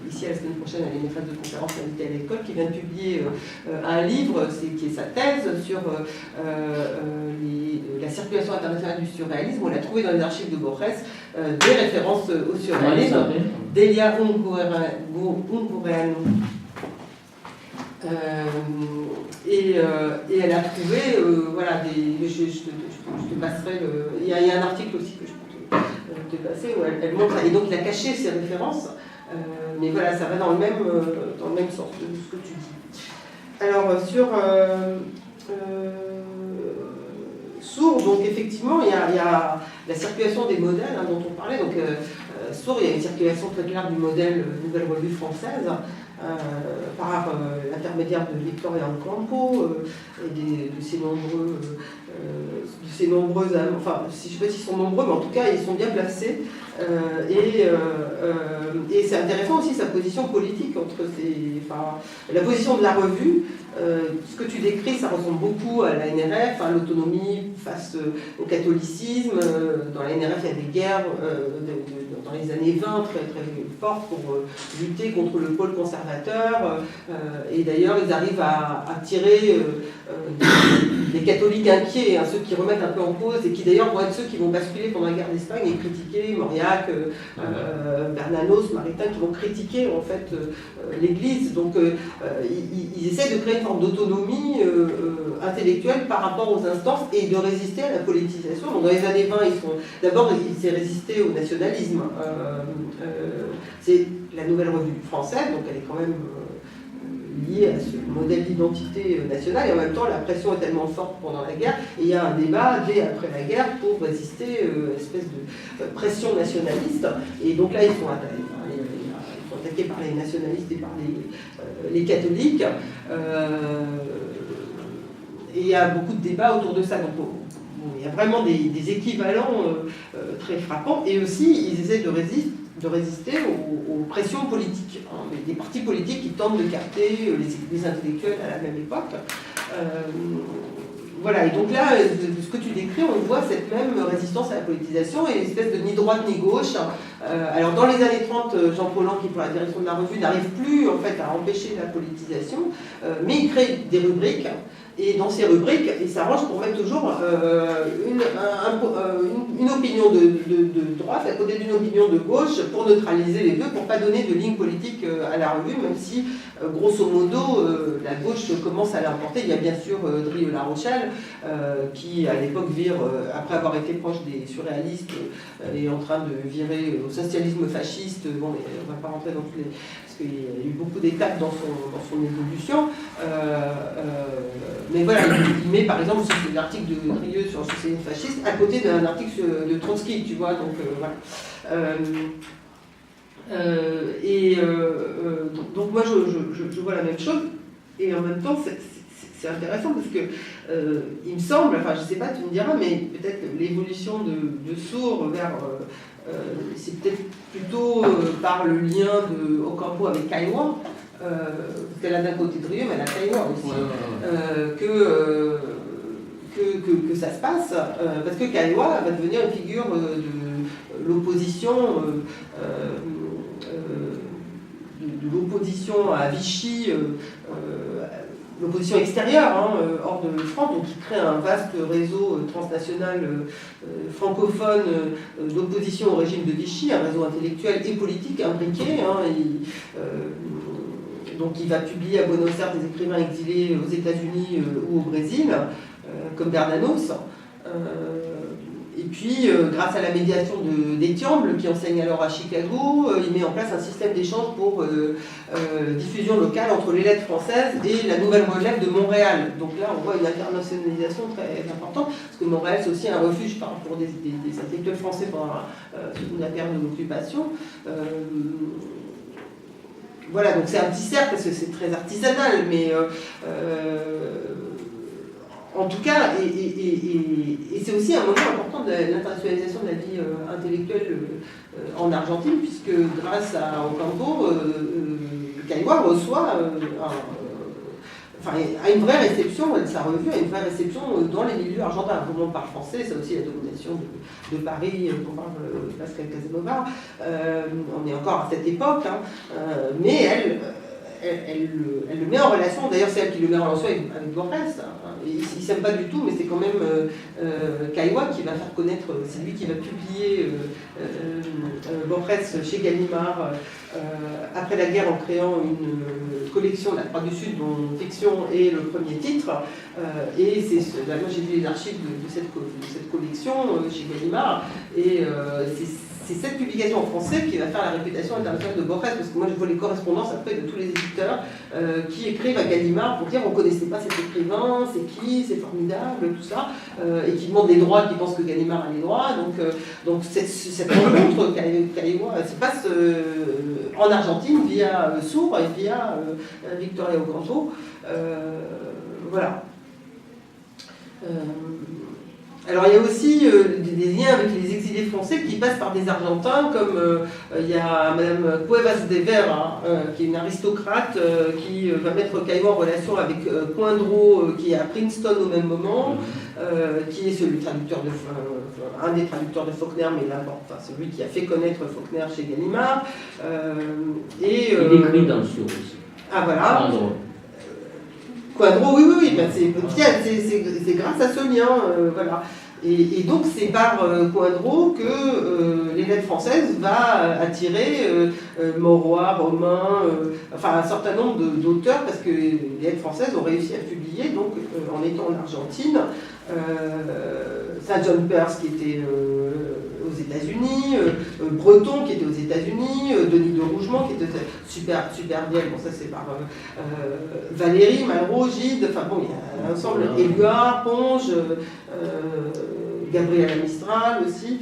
ici la semaine prochaine, elle est maîtresse de conférence invitée à l'école, qui vient de publier un livre, qui est sa thèse sur la circulation internationale du surréalisme. On l'a trouvé dans les archives de Borges des références au surréalisme. Delia Gonguerano. Et elle a trouvé, je te passerai il y a un article aussi que je peux te passer où elle montre, et donc il a caché ses références, mais voilà, ça va dans le même sens de ce que tu dis. Alors, sur Sourds, donc effectivement, il y a la circulation des modèles dont on parlait. Donc, Sourds, il y a une circulation très claire du modèle Nouvelle Revue Française par l'intermédiaire de Victoria Ocampo et de ces nombreux, enfin, je ne sais pas s'ils sont nombreux, mais en tout cas, ils sont bien placés. Et c'est intéressant aussi sa position politique la position de la revue. Ce que tu décris, ça ressemble beaucoup à la NRF, l'autonomie face au catholicisme. Dans la NRF, il y a des guerres dans les années 20 très, très fortes pour lutter contre le pôle conservateur. Et d'ailleurs, ils arrivent à tirer des catholiques inquiets, ceux qui remettent un peu en cause et qui d'ailleurs vont être ceux qui vont basculer pendant la guerre d'Espagne et critiquer Mauriac, Bernanos, Maritain, qui vont critiquer en fait l'Église. Donc ils essaient de créer une forme d'autonomie intellectuelle par rapport aux instances et de résister à la politisation. Donc dans les années 20, d'abord ils s'est résisté au nationalisme. C'est la Nouvelle Revue Française, donc elle est quand même liée à ce modèle d'identité nationale, et en même temps la pression est tellement forte pendant la guerre, et il y a un débat dès après la guerre pour résister à une espèce de pression nationaliste, et donc là ils sont attaqués par les nationalistes et par les catholiques, et il y a beaucoup de débats autour de ça. Donc il y a vraiment des équivalents très frappants, et aussi ils essaient de résister aux pressions politiques, des partis politiques qui tentent de capter les intellectuels à la même époque. Voilà, et donc là, de ce que tu décris, on voit cette même résistance à la politisation et une espèce de ni droite ni gauche. Alors dans les années 30, Jean Paulhan, qui est pour la direction de la revue, n'arrive plus en fait à empêcher la politisation, mais il crée des rubriques. Et dans ces rubriques, il s'arrange pour mettre toujours une opinion de droite à côté d'une opinion de gauche pour neutraliser les deux, pour ne pas donner de ligne politique à la revue, même si, grosso modo, la gauche commence à l'importer. Il y a bien sûr Drieux-La Rochelle, qui à l'époque vire, après avoir été proche des surréalistes, est en train de virer au socialisme fasciste. Bon, mais on ne va pas rentrer dans tous les... parce qu'il y a eu beaucoup d'étapes dans son évolution. Mais voilà, il met par exemple l'article de Drieux sur le socialisme fasciste à côté d'un article de Trotsky, tu vois, donc voilà. Donc moi je vois la même chose, et en même temps c'est intéressant parce que il me semble, enfin je sais pas, tu me diras, mais peut-être l'évolution de Sourds vers... c'est peut-être plutôt par le lien de Ocampo avec Caillois, parce qu'elle a d'un côté Drieux, mais elle a Caillois aussi, que ça se passe, parce que Caillois va devenir une figure de l'opposition, de l'opposition à Vichy, l'opposition extérieure, hors de France, donc qui crée un vaste réseau transnational francophone d'opposition au régime de Vichy, un réseau intellectuel et politique imbriqué. Donc il va publier à Buenos Aires des écrivains exilés aux États-Unis ou au Brésil, comme Bernanos. Et puis, grâce à la médiation d'Étiamble, qui enseigne alors à Chicago, il met en place un système d'échange pour diffusion locale entre les lettres françaises et la nouvelle relève de Montréal. Donc là, on voit une internationalisation très importante, parce que Montréal, c'est aussi un refuge pour des intellectuels français pendant la période de l'occupation. Voilà, donc c'est un petit cercle, parce que c'est très artisanal, mais... en tout cas, et c'est aussi un moment important de l'internationalisation de la vie intellectuelle en Argentine, puisque grâce à Ocampo, Caillois reçoit, a une vraie réception, sa revue a une vraie réception dans les milieux argentins. Tout le monde parle français, c'est aussi la domination de Paris, dont parle Pascal Casanova. On est encore à cette époque, mais elle le met en relation, d'ailleurs c'est elle qui le met en relation avec Borges. Ils ne s'aiment pas du tout, mais c'est quand même Caillois qui va faire connaître, c'est lui qui va publier Borges chez Gallimard après la guerre en créant une collection, La Croix du Sud, dont Fiction est le premier titre. Et moi j'ai vu les archives de cette collection chez Gallimard, et c'est cette publication en français qui va faire la réputation internationale de Borges, parce que moi je vois les correspondances après de tous les éditeurs qui écrivent à Gallimard pour dire on ne connaissait pas cet écrivain, c'est qui, c'est formidable, tout ça, et qui demandent les droits, qui pensent que Gallimard a les droits. Donc cette rencontre Caillois se passe en Argentine via Sourd et via Victoria Ocampo. Voilà. Alors il y a aussi des liens avec les exilés français qui passent par des Argentins, comme il y a Madame Cuevas de Vera, qui est une aristocrate, qui va mettre Caillois en relation avec Coindreau, qui est à Princeton au même moment, qui est celui traducteur un des traducteurs de Faulkner, mais là, enfin, celui qui a fait connaître Faulkner chez Gallimard. Il écrit dans le Sourd aussi. Ah voilà. Coindreau, oui, ben c'est grâce à ce lien, voilà. Et donc c'est par Coindreau que les lettres françaises va attirer Mauroy, Romain, enfin un certain nombre d'auteurs, parce que les lettres françaises ont réussi à publier, donc en étant en Argentine, Saint John Peirce qui était aux États-Unis, Breton qui était aux États-Unis, Denis de Rougemont qui était super bien, bon ça c'est par Valéry, Malraux, Gide, enfin bon il y a un ensemble, Éluard, Ponge, Gabriel Mistral aussi,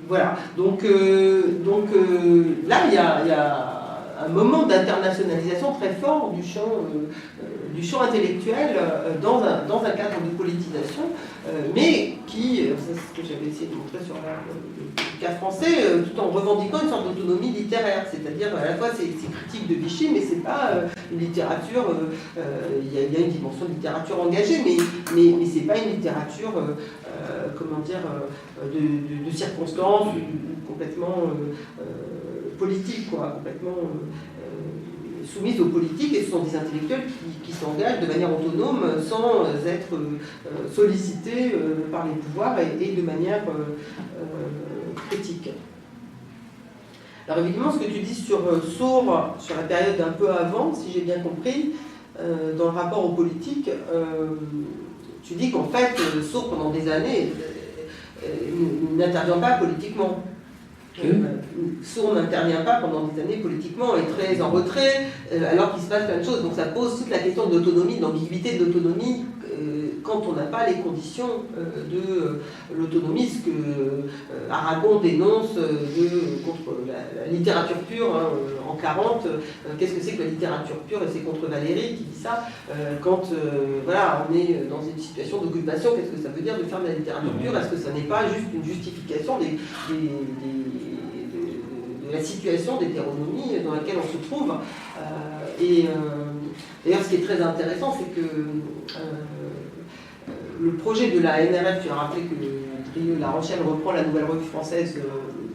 voilà, donc là il y a un moment d'internationalisation très fort du champ intellectuel dans un cadre de politisation, mais qui, c'est ce que j'avais essayé de montrer sur le cas français, tout en revendiquant une sorte d'autonomie littéraire, c'est-à-dire à la fois c'est critique de Vichy, mais c'est pas une littérature, il y a une dimension de littérature engagée, mais c'est pas une littérature, comment dire, de circonstances, complètement politique, quoi, complètement soumise aux politiques, et ce sont des intellectuels qui s'engagent de manière autonome sans être sollicités par les pouvoirs et de manière critique. Alors évidemment, ce que tu dis sur Sourd, sur la période un peu avant, si j'ai bien compris, dans le rapport aux politiques, tu dis qu'en fait, Sourd, pendant des années, n'intervient pas politiquement. Sourd n'intervient pas pendant des années politiquement, est très en retrait, alors qu'il se passe plein de choses. Donc ça pose toute la question de l'autonomie, de l'ambiguïté de l'autonomie, quand on n'a pas les conditions de l'autonomie, ce que Aragon dénonce contre la littérature pure en 40. Qu'est-ce que c'est que la littérature pure? Et c'est contre Valéry qui dit ça. Quand voilà, on est dans une situation d'occupation, qu'est-ce que ça veut dire de faire de la littérature pure? Est-ce que ça n'est pas juste une justification de la situation d'hétéronomie dans laquelle on se trouve? D'ailleurs, ce qui est très intéressant, c'est que le projet de la NRF, tu as rappelé que Drieux-La Rochelle reprend la Nouvelle Revue Française,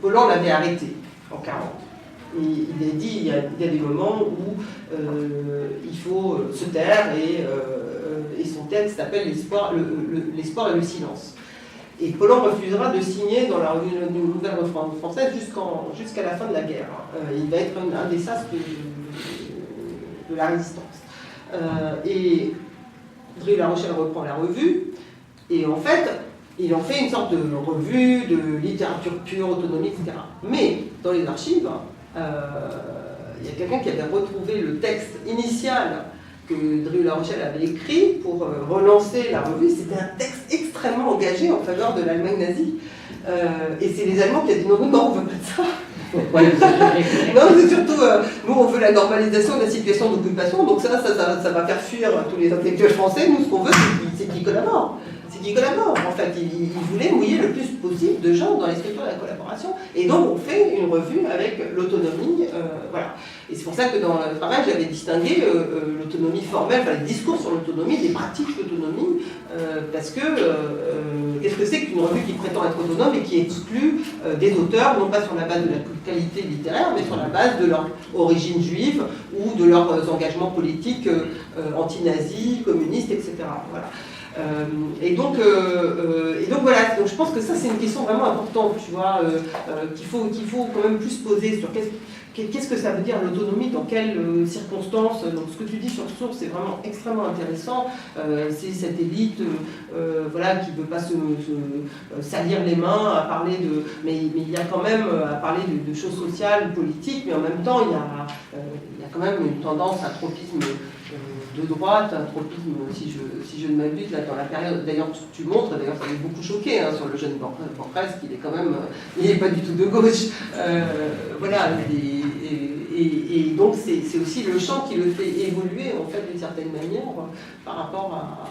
Pollan l'avait arrêté en 40. Et il a dit il y a des moments où il faut se taire, et son texte s'appelle L'espoir et le silence. Et Pollan refusera de signer dans la Nouvelle Revue Française jusqu'à la fin de la guerre. Il va être un des sas de la résistance. Et Drieux-La Rochelle reprend la revue, et en fait, il en fait une sorte de revue de littérature pure, autonomie, etc. Mais dans les archives, il y a quelqu'un qui avait retrouvé le texte initial que Drieux-La Rochelle avait écrit pour relancer la revue. C'était un texte extrêmement engagé en faveur de l'Allemagne nazie. Et c'est les Allemands qui ont dit non, on ne veut pas de ça. Non, c'est surtout, nous on veut la normalisation de la situation d'occupation, donc ça va faire fuir tous les intellectuels français. Nous, ce qu'on veut, c'est qu'ils collaborent. En fait, ils voulaient mouiller le plus possible de gens dans l'écriture de la collaboration. Et donc, on fait une revue avec l'autonomie. Voilà. Et c'est pour ça que dans le travail, j'avais distingué l'autonomie formelle, enfin les discours sur l'autonomie, des pratiques d'autonomie, parce que qu'est-ce que c'est qu'une revue qui prétend être autonome et qui exclut des auteurs, non pas sur la base de la qualité littéraire, mais sur la base de leur origine juive ou de leurs engagements politiques anti-nazis, communistes, etc. Voilà. Et donc voilà, donc je pense que ça c'est une question vraiment importante, tu vois, qu'il faut quand même plus poser sur qu'est-ce que ça veut dire l'autonomie, dans quelles circonstances. Donc ce que tu dis sur Source, c'est vraiment extrêmement intéressant. C'est cette élite voilà, qui ne veut pas se salir les mains à parler de... Mais il y a quand même à parler de choses sociales, politiques, mais en même temps, il y a quand même une tendance à tropisme de droite, un tropisme, si je ne m'abuse, là, dans la période, d'ailleurs, tu montres, d'ailleurs, ça m'a beaucoup choqué hein, sur le jeune Borges, qu'il est quand même, il n'est pas du tout de gauche. Voilà, et donc c'est aussi le champ qui le fait évoluer, en fait, d'une certaine manière, par rapport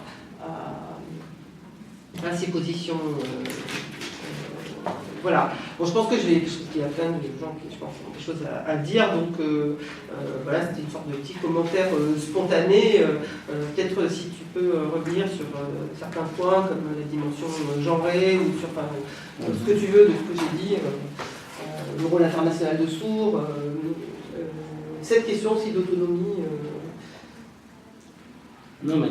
à ses positions. Voilà. Bon, je pense que qu'il y a plein de gens qui, je pense, ont des choses à dire. Donc, voilà, c'était une sorte de petit commentaire spontané. Peut-être si tu peux revenir sur certains points, comme la dimension genrée, ou sur ce que tu veux de ce que j'ai dit, le rôle international de Sourds, cette question aussi d'autonomie. Non, mais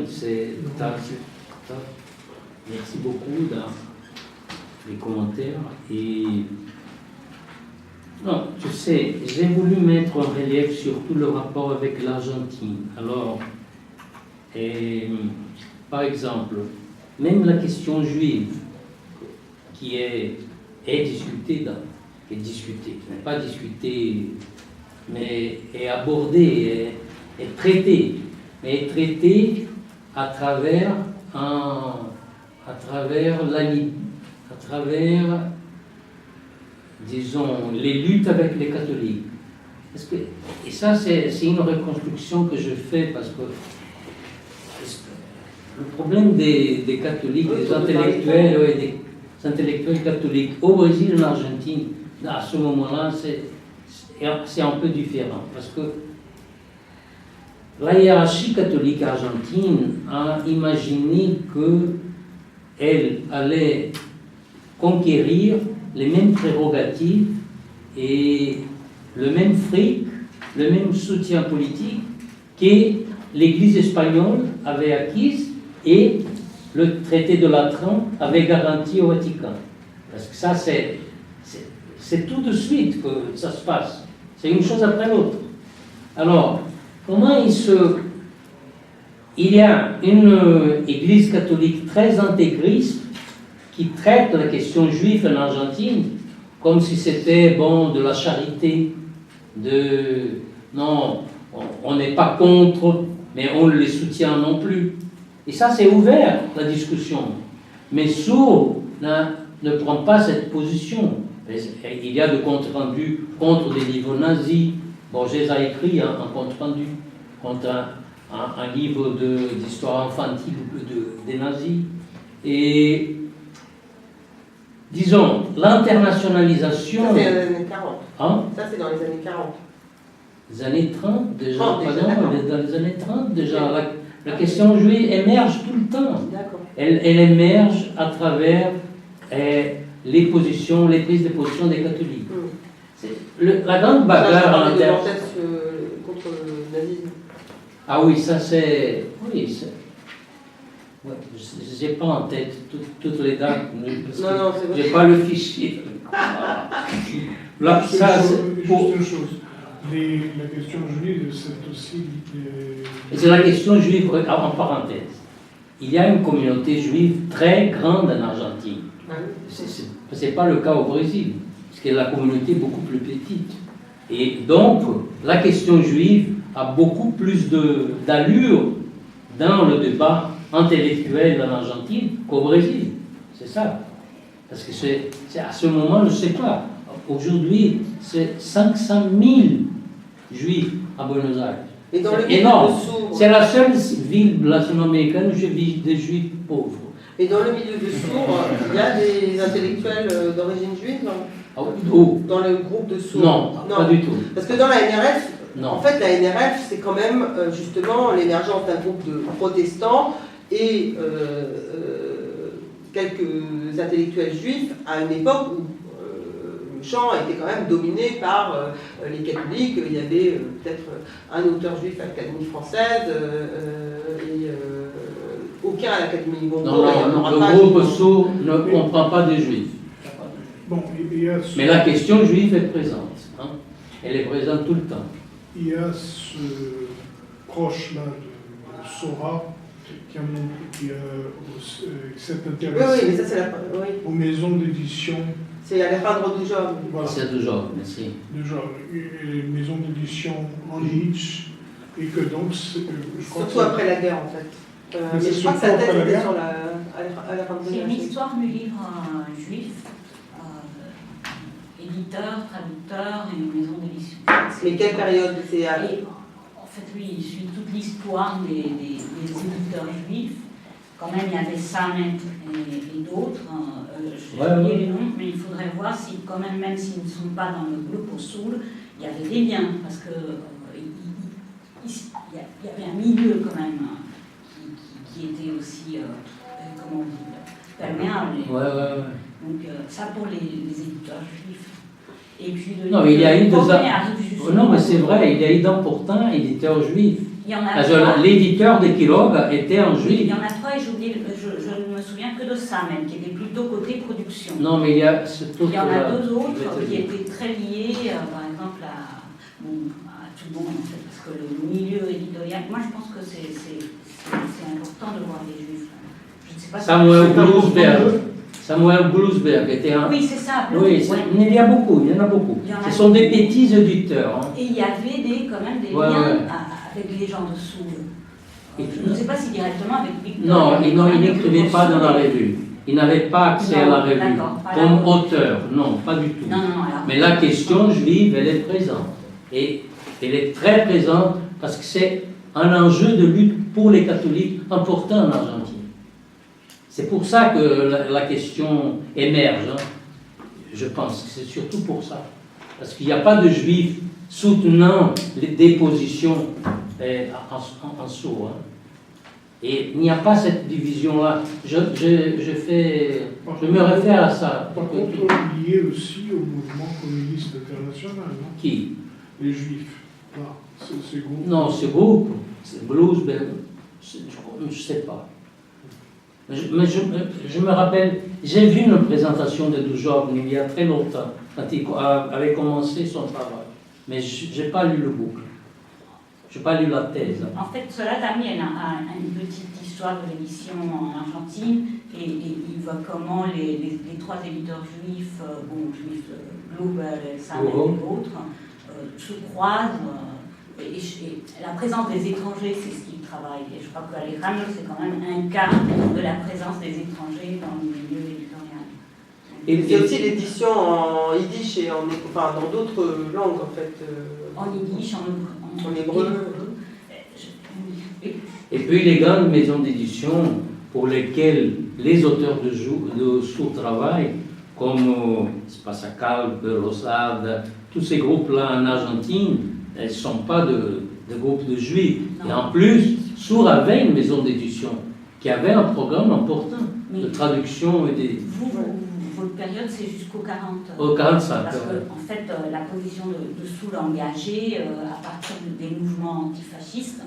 merci beaucoup les commentaires. Et non, tu sais, j'ai voulu mettre en relief surtout le rapport avec l'Argentine. Alors, par exemple, même la question juive qui est discutée, qui n'est pas discutée, mais est abordée, est traitée, mais est traitée à travers disons, les luttes avec les catholiques. Et ça, c'est une reconstruction que je fais parce que le problème des catholiques, des intellectuels, des intellectuels catholiques au Brésil et en Argentine, à ce moment-là, c'est un peu différent. Parce que la hiérarchie catholique argentine a imaginé qu'elle allait conquérir les mêmes prérogatives et le même fric, le même soutien politique que l'Église espagnole avait acquis et le traité de Latran avait garanti au Vatican. Parce que ça, c'est tout de suite que ça se passe. C'est une chose après l'autre. Alors, comment il y a une Église catholique très intégriste qui traite la question juive en Argentine comme si c'était de la charité, non, on n'est pas contre, mais on ne les soutient non plus. Et ça, c'est ouvert, la discussion. Mais Sourds ne prend pas cette position. Il y a de compte-rendu contre des livres nazis. Borges a écrit un compte-rendu contre un livre d'histoire infantile des nazis. Et disons, l'internationalisation... Ça, c'est dans les années 40. Hein? Ça, c'est dans les années 40. Les années 30, déjà. 30, déjà, dans les années 30, déjà. La question juive émerge tout le temps. D'accord. Elle émerge à travers les positions, les prises de position des catholiques. La grande bagarre en interne... contre le nazisme. Ah oui, ça c'est... Oui, ouais, je n'ai pas en tête toutes les dates, parce que je n'ai pas le fichier. Là, ça, juste une chose. La question juive, c'est aussi... C'est la question juive, en parenthèse. Il y a une communauté juive très grande en Argentine. Ce n'est pas le cas au Brésil, parce que la communauté est beaucoup plus petite. Et donc, la question juive a beaucoup plus d'allure dans le débat intellectuel en Argentine qu'au Brésil. C'est ça. Parce que c'est à ce moment, je ne sais pas. Aujourd'hui, c'est 500 000 juifs à Buenos Aires. C'est énorme. C'est la seule ville latino-américaine où je vis des juifs pauvres. Et dans le milieu de Sourds, il y a des intellectuels d'origine juive dans le groupe de Sourds? Non, pas du tout. Parce que dans la NRF, non. En fait, la NRF, c'est quand même justement l'émergence d'un groupe de protestants et quelques intellectuels juifs à une époque où le champ était quand même dominé par les catholiques. Il y avait peut-être un auteur juif à l'Académie française et au bouquin à l'Académie Goncourt. Non, il y en aura le pas, groupe je pense. sourd ne comprend pas des juifs. Bon, il y a ce, Mais la question juive est présente. Hein. Elle est présente tout le temps. il y a ce proche-là de Sora qui s'est Oui, intéressé mais ça, c'est la. Oui. aux maisons d'édition. C'est Alejandro Dujon. Voilà. C'est toujours, merci. Déjà, les maisons d'édition en Yiddish, et que donc, je crois Surtout que après la guerre, en fait. Mais Mais c'est je crois que surtout sa thèse après la était guerre. sur Alejandro C'est une Dujon. histoire du livre juif, éditeur, traducteur et une maison d'édition. Mais quelle période c'est à... Et, en fait, lui, il suit toute l'histoire des éditeurs juifs. Quand même, il y avait Samet et d'autres. Je vais oublier les noms, mais il faudrait voir si, quand même s'ils ne sont pas dans le groupe au Soul, il y avait des liens, parce que il y avait un milieu quand même qui était aussi, comment on dit, perméable. Ouais. Donc ça pour les éditeurs juifs. Et puis Non, il y a eu des... justement. Non, mais c'est vrai, il y a eu d'importants éditeurs juifs. Il y en a Parce trois. que l'éditeur de Kellogg était un Il juif. y en a trois et je ne me souviens que de ça même, qui était plutôt côté production. Non, mais il y a surtout... Il y en a deux autres qui étaient très liés, par exemple, à tout le monde, en fait, parce que le milieu éditorial, moi je pense que c'est important de voir les juifs. Je ne sais pas Samuel Bluesberg était un... Oui, c'est ça. Oui, il y en a beaucoup. Ce sont des petits éditeurs. Hein. Et il y avait quand même des liens avec les gens de Soul. Je ne sais pas si directement avec Victor. Non, il n'écrivait pas dans la revue. Il n'avait pas accès à la revue comme auteur. Non, pas du tout. Non, mais la question juive, elle est présente. Et elle est très présente parce que c'est un enjeu de lutte pour les catholiques important en Argentine. C'est pour ça que la question émerge. Hein. Je pense que c'est surtout pour ça. Parce qu'il n'y a pas de juifs soutenant des positions en sourd. Hein. Et il n'y a pas cette division-là. Je me réfère à ça. Par contre, lié aussi au mouvement communiste international, non? Qui? Les juifs. Voilà, ces groupes. Non, ce groupe, c'est Bluesberg, je ne sais pas. Mais je me rappelle, j'ai vu une présentation de Dujon il y a très longtemps, quand il avait commencé son travail. Mais je n'ai pas lu le bouquin. Je n'ai pas lu la thèse. En fait, cela Dami a une petite histoire de l'édition en Argentine et il voit comment les trois éditeurs juifs, juifs Global, Samet et d'autres, se croisent. Et la présence des étrangers, c'est ce qu'il travaille. Et je crois qu'Alejandro, c'est quand même un cas de la présence des étrangers dans le milieu éditorial. Et c'est aussi l'édition en yiddish et dans d'autres langues, en fait. En yiddish, en hébreu. Et puis les grandes maisons d'édition pour lesquelles les auteurs de sourds travaillent, comme Spassacal, Rosard, tous ces groupes-là en Argentine, elles ne sont pas de groupes de juifs. Non. Et en plus, Sourd avait une maison d'édition qui avait un programme important de traduction et des... Votre période, c'est jusqu'au 40. Au 45. Parce que, en fait, la position de Soul engagée à partir des mouvements antifascistes,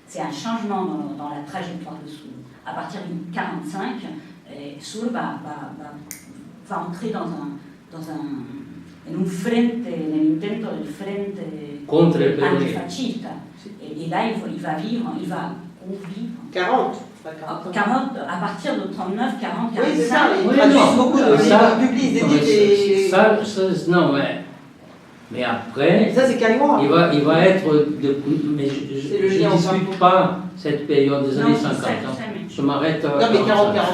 c'est un changement dans la trajectoire de Soul. À partir du 45, Soul va entrer dans un frente, l'intento del frente antifascista. Et là, il va convivre. 40. 40, à partir de 39, 40, 45. Oui, c'est ça, ils traduisent beaucoup de livres publics, non, mais après, ça, c'est Caillois. Il va être... mais je ne discute pas cette période des années 50. Je m'arrête... Non, mais 40-45,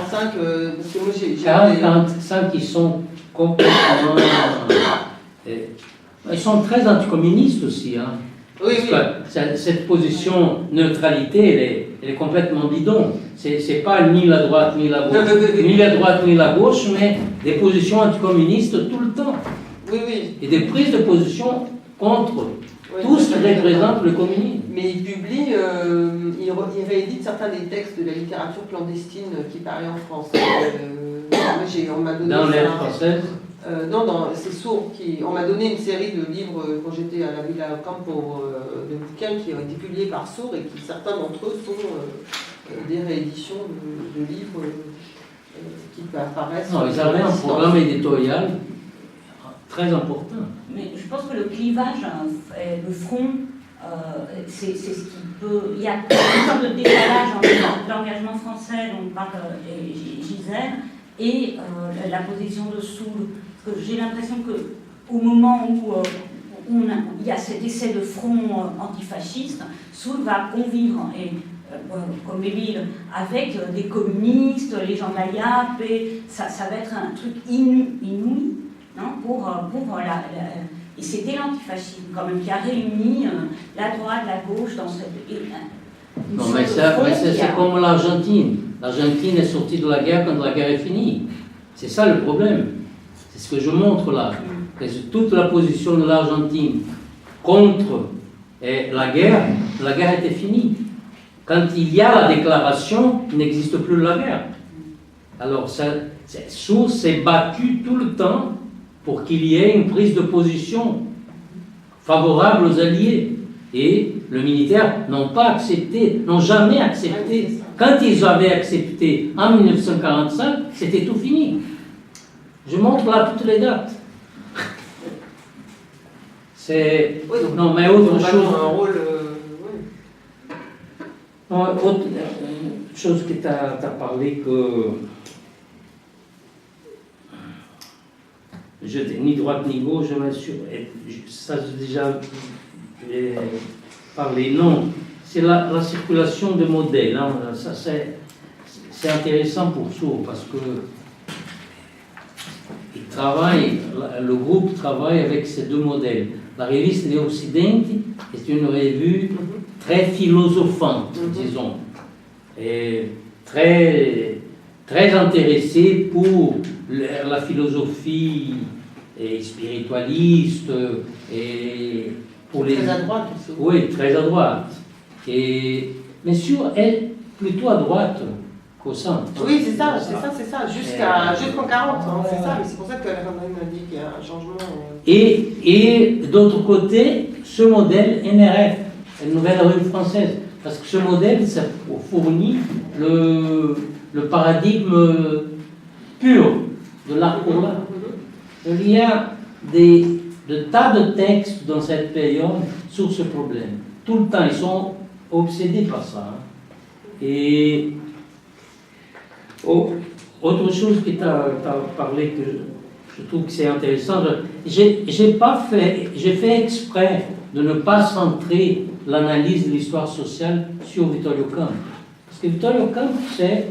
parce que moi, j'ai... 40-45, ils sont complètement... ils sont très anticommunistes aussi, hein. Oui, parce que cette position neutralité, elle est complètement bidon. C'est pas ni la droite ni la gauche, ni la droite ni la gauche, mais des positions anticommunistes tout le temps. Oui. Et des prises de position contre tout ce qui représente le communisme. Mais il publie, il réédite certains des textes de la littérature clandestine qui paraît en France. On m'a donné dans l'air française. Non, c'est Sourd. On m'a donné une série de livres quand j'étais à la Villa Campo, de bouquins qui ont été publiés par Sourd et qui certains d'entre eux sont des rééditions de livres qui apparaissent. Non, ils avaient un programme éditorial très important. Mais je pense que le clivage, le front, c'est ce qui peut. Il y a une sorte de décalage entre l'engagement français dont parle Gisèle et la position de Soule. Parce que j'ai l'impression qu'au moment où il y a cet essai de front antifasciste, Soule va convivre, et, comme Émile, avec des communistes, les gens de la YAP, et ça va être un truc inouï. Non, et c'était l'antifascisme quand même qui a réuni la droite, la gauche dans cette. Non, mais c'est comme l'Argentine. L'Argentine est sortie de la guerre quand la guerre est finie. C'est ça le problème. C'est ce que je montre là. C'est toute la position de l'Argentine contre la guerre était finie. Quand il y a la déclaration, il n'existe plus la guerre. Alors, Soule s'est battu tout le temps pour qu'il y ait une prise de position favorable aux Alliés. Et le militaire n'ont jamais accepté. Quand ils avaient accepté en 1945, c'était tout fini. Je montre là toutes les dates. C'est... Oui, donc, non, mais autre chose... un rôle... Autre chose que tu as parlé que... Je n'ai ni droite ni gauche, je m'assure. Ça, j'ai déjà parlé. Non, c'est la circulation de modèles. Hein. Ça, c'est intéressant pour Soule parce que le groupe travaille avec ces deux modèles. La revue de Occidente est une revue très philosophante, disons, et très intéressée pour la philosophie spiritualiste et pour les... Très à droite aussi. Oui, très à droite. Mais sur elle, plutôt à droite qu'au centre. Oui, c'est ça. Jusqu'en 40, hein, c'est ça. Mais c'est pour ça que la campagne a dit qu'il y a un changement. Et d'autre côté, ce modèle NRF, la Nouvelle Revue Française, parce que ce modèle, ça fournit le paradigme pur de l'art pour l'art. Il y a de tas de textes dans cette période sur ce problème. Tout le temps, ils sont obsédés par ça. Hein. Et autre chose que tu as parlé, que je trouve que c'est intéressant, j'ai fait exprès de ne pas centrer l'analyse de l'histoire sociale sur Vittorio Campo. Parce que Vittorio Campo, c'est,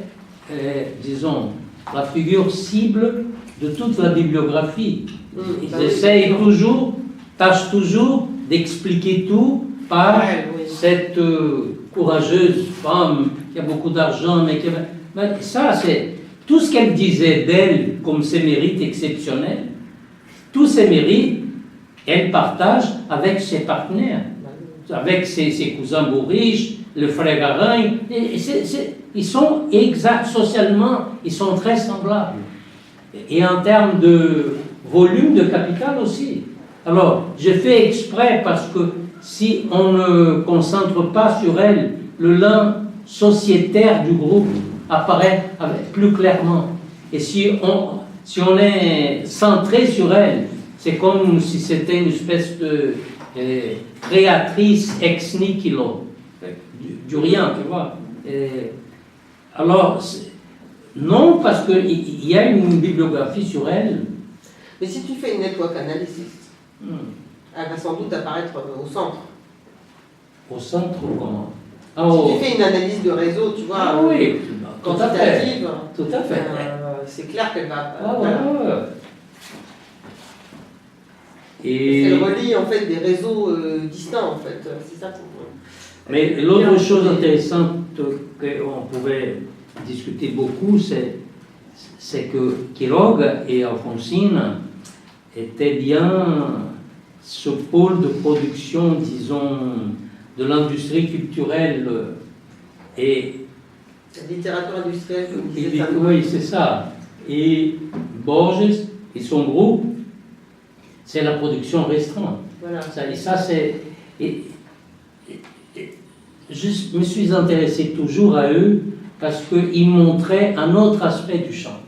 disons, la figure cible de toute la bibliographie. Ils essayent tâchent toujours d'expliquer tout par cette courageuse femme qui a beaucoup d'argent, mais ça, c'est tout ce qu'elle disait d'elle comme ses mérites exceptionnels. Tous ces mérites, elle partage avec ses partenaires, avec ses cousins bourriches, le frère Garin. Ils sont socialement, ils sont très semblables. Et en termes de volume de capital aussi. Alors, j'ai fait exprès parce que si on ne concentre pas sur elle, le lien sociétaire du groupe apparaît plus clairement. Et si on est centré sur elle, c'est comme si c'était une espèce de créatrice ex nihilo, du rien, tu vois. Alors, non, parce qu'il y a une bibliographie sur elle. Mais si tu fais une network analysis, elle va sans doute apparaître au centre. Au centre, comment? Si tu fais une analyse de réseau, tu vois, oui, quantitative, tout à fait. C'est clair qu'elle va... Et... Elle relie en fait des réseaux distincts, en fait. C'est ça. Mais l'autre chose intéressante qu'on pouvait discuter beaucoup, c'est que Quiroga et Alfonsine étaient bien ce pôle de production, disons, de l'industrie culturelle et... La littérature industrielle, comme disait ça. Oui, c'est ça. Et Borges et son groupe, c'est la production restreinte. Voilà. Et ça, c'est... je me suis intéressé toujours à eux parce qu'ils montraient un autre aspect du chant.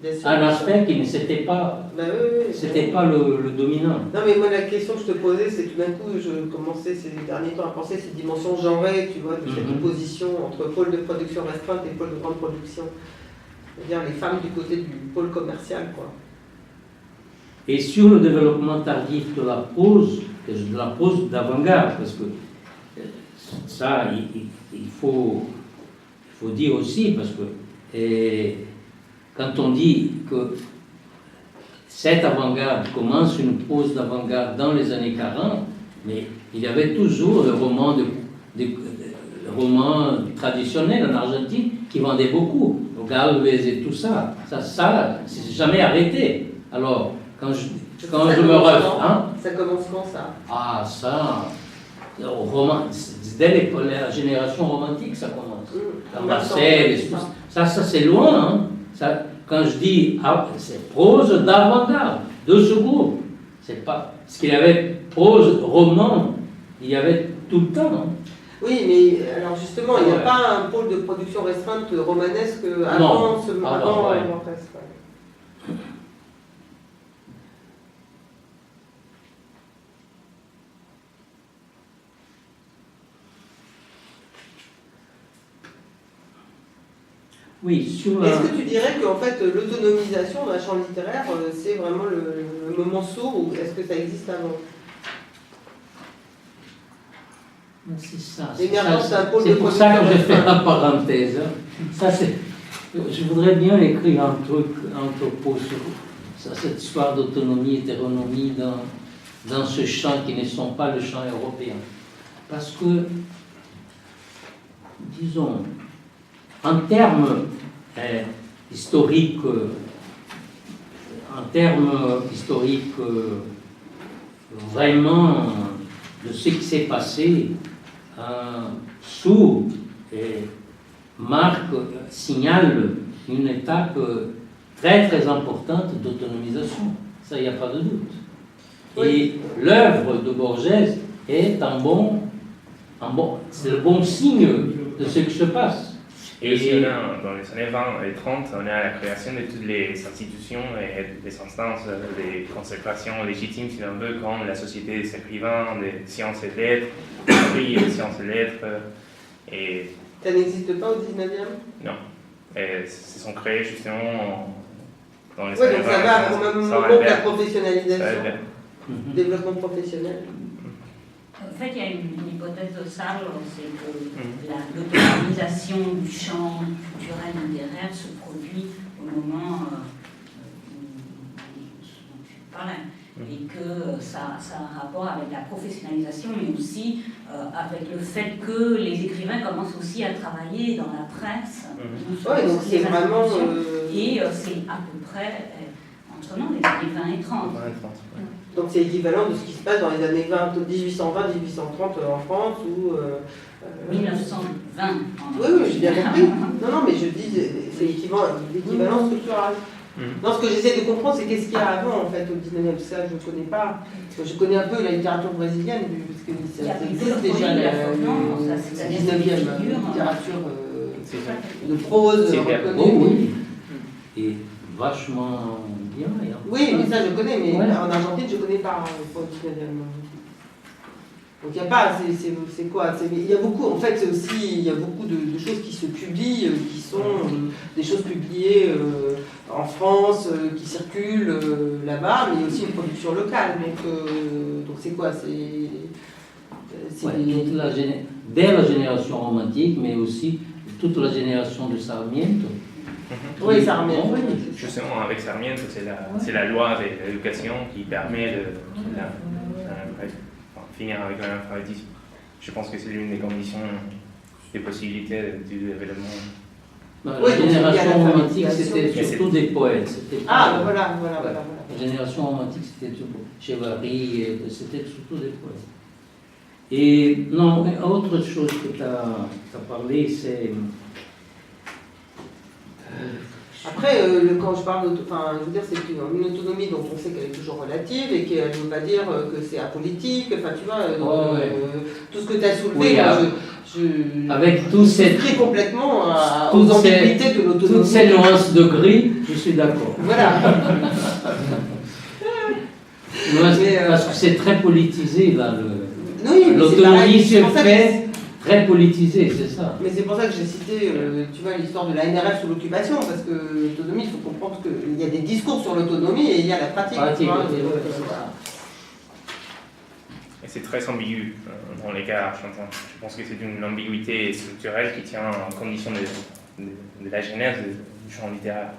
Bien sûr. Un aspect qui ne c'était pas, Bah oui. c'était pas le dominant. Non, mais moi, la question que je te posais, c'est tout d'un coup, je commençais ces derniers temps à penser ces dimensions genrées, tu vois, de cette opposition entre pôle de production restreinte et pôle de grande production. C'est-à-dire les femmes du côté du pôle commercial, quoi. Et sur le développement tardif de la prose d'avant-garde, parce que ça, il faut dire aussi, parce que quand on dit que cette avant-garde commence une prose d'avant-garde dans les années 40, mais il y avait toujours le roman traditionnel en Argentine qui vendait beaucoup, Galvez et tout ça. Ça c'est jamais arrêté. Alors, quand je me refais... Ça commence quand, ça? Ah, ça... Dès la génération romantique, ça commence. Marcel, ça c'est loin. Hein. Ça, quand je dis c'est prose d'avant-garde de ce groupe, c'est pas ce qu'il y avait prose roman, il y avait tout le temps. Hein. Oui, mais alors justement, il n'y a pas un pôle de production restreinte romanesque avant ce moment. Oui, sur Est-ce que tu dirais qu'en fait l'autonomisation d'un champ littéraire, c'est vraiment le moment sourd, ou est-ce que ça existe avant? C'est ça. C'est pour ça que j'ai fait la parenthèse. Ça, je voudrais bien écrire un truc, un propos sur ça, cette histoire d'autonomie, hétéronomie dans ce champ qui ne sont pas le champ européen. Parce que, disons, en termes historiques, vraiment de ce qui s'est passé, Sourd signale une étape très très importante d'autonomisation. Ça, il n'y a pas de doute. Oui. Et l'œuvre de Borges est c'est le bon signe de ce qui se passe. Et aussi, dans les années 20 et 30, on est à la création de toutes les institutions et des instances, des consécrations légitimes, si l'on veut, comme la Société des écrivains, des sciences et lettres, des prix des sciences et lettres. Et... Ça n'existe pas au 19e? Non. Et se sont créés justement dans les années 20. Oui, donc ça va au même moment que la professionnalisation, développement professionnel. En fait, il y a une hypothèse de Sartre, c'est que l'autonomisation du champ culturel littéraire se produit au moment dont tu parlais, et que ça a un rapport avec la professionnalisation, mais aussi avec le fait que les écrivains commencent aussi à travailler dans la presse, oui, donc c'est vraiment... et c'est à peu près entre les années 20 et 30. Donc c'est équivalent de ce qui se passe dans les années 1820-1830 en France ou... 1920. Oui, j'ai bien compris. Non, mais je dis, c'est l'équivalent structural. Non, ce que j'essaie de comprendre, c'est qu'est-ce qu'il y a avant, en fait, au 19e. Ça, je ne connais pas. Je connais un peu la littérature brésilienne, parce que ça existe déjà, la 19e littérature de prose reconnue. Et vachement bien. Oui, mais ça, je connais, mais en Argentine, je ne connais pas au 19e. Donc il n'y a pas, c'est quoi? Il y a beaucoup, en fait, c'est aussi, il y a beaucoup de choses qui se publient, qui sont des choses publiées en France, qui circulent là-bas, mais il y a aussi une production locale. Donc c'est quoi? Dès la génération romantique, mais aussi toute la génération de Sarmiento. Oui, Sarmiento. Justement, avec Sarmiento, c'est la loi de l'éducation qui permet de finir avec l'analphabétisme. Je pense que c'est l'une des conditions, des possibilités du développement. La génération romantique, c'était surtout des poètes. Voilà. La génération romantique, c'était Chevary, c'était surtout des poètes. Et non, autre chose que tu as parlé, c'est... Après, quand je parle je veux dire, c'est une autonomie dont on sait qu'elle est toujours relative et qu'elle ne veut pas dire que c'est apolitique. Enfin, tu vois, tout ce que tu as soulevé, Avec tous ces... souscris complètement aux toutes ces- ambiguïtés de l'autonomie. Toutes ces nuances de gris, je suis d'accord. Voilà. Parce que c'est très politisé, là. Oui, mais c'est L'autonomie pareil, c'est se pour ça que- fait très politisé, c'est ça. Mais c'est pour ça que j'ai cité, tu vois, l'histoire de la NRF sous l'occupation, parce que l'autonomie, il faut comprendre qu'il y a des discours sur l'autonomie et il y a la pratique. Pratique, tu vois, oui, oui, voilà. Et c'est très ambigu dans les cas argentins. Je pense que c'est une ambiguïté structurelle qui tient en condition de la genèse du champ littéraire,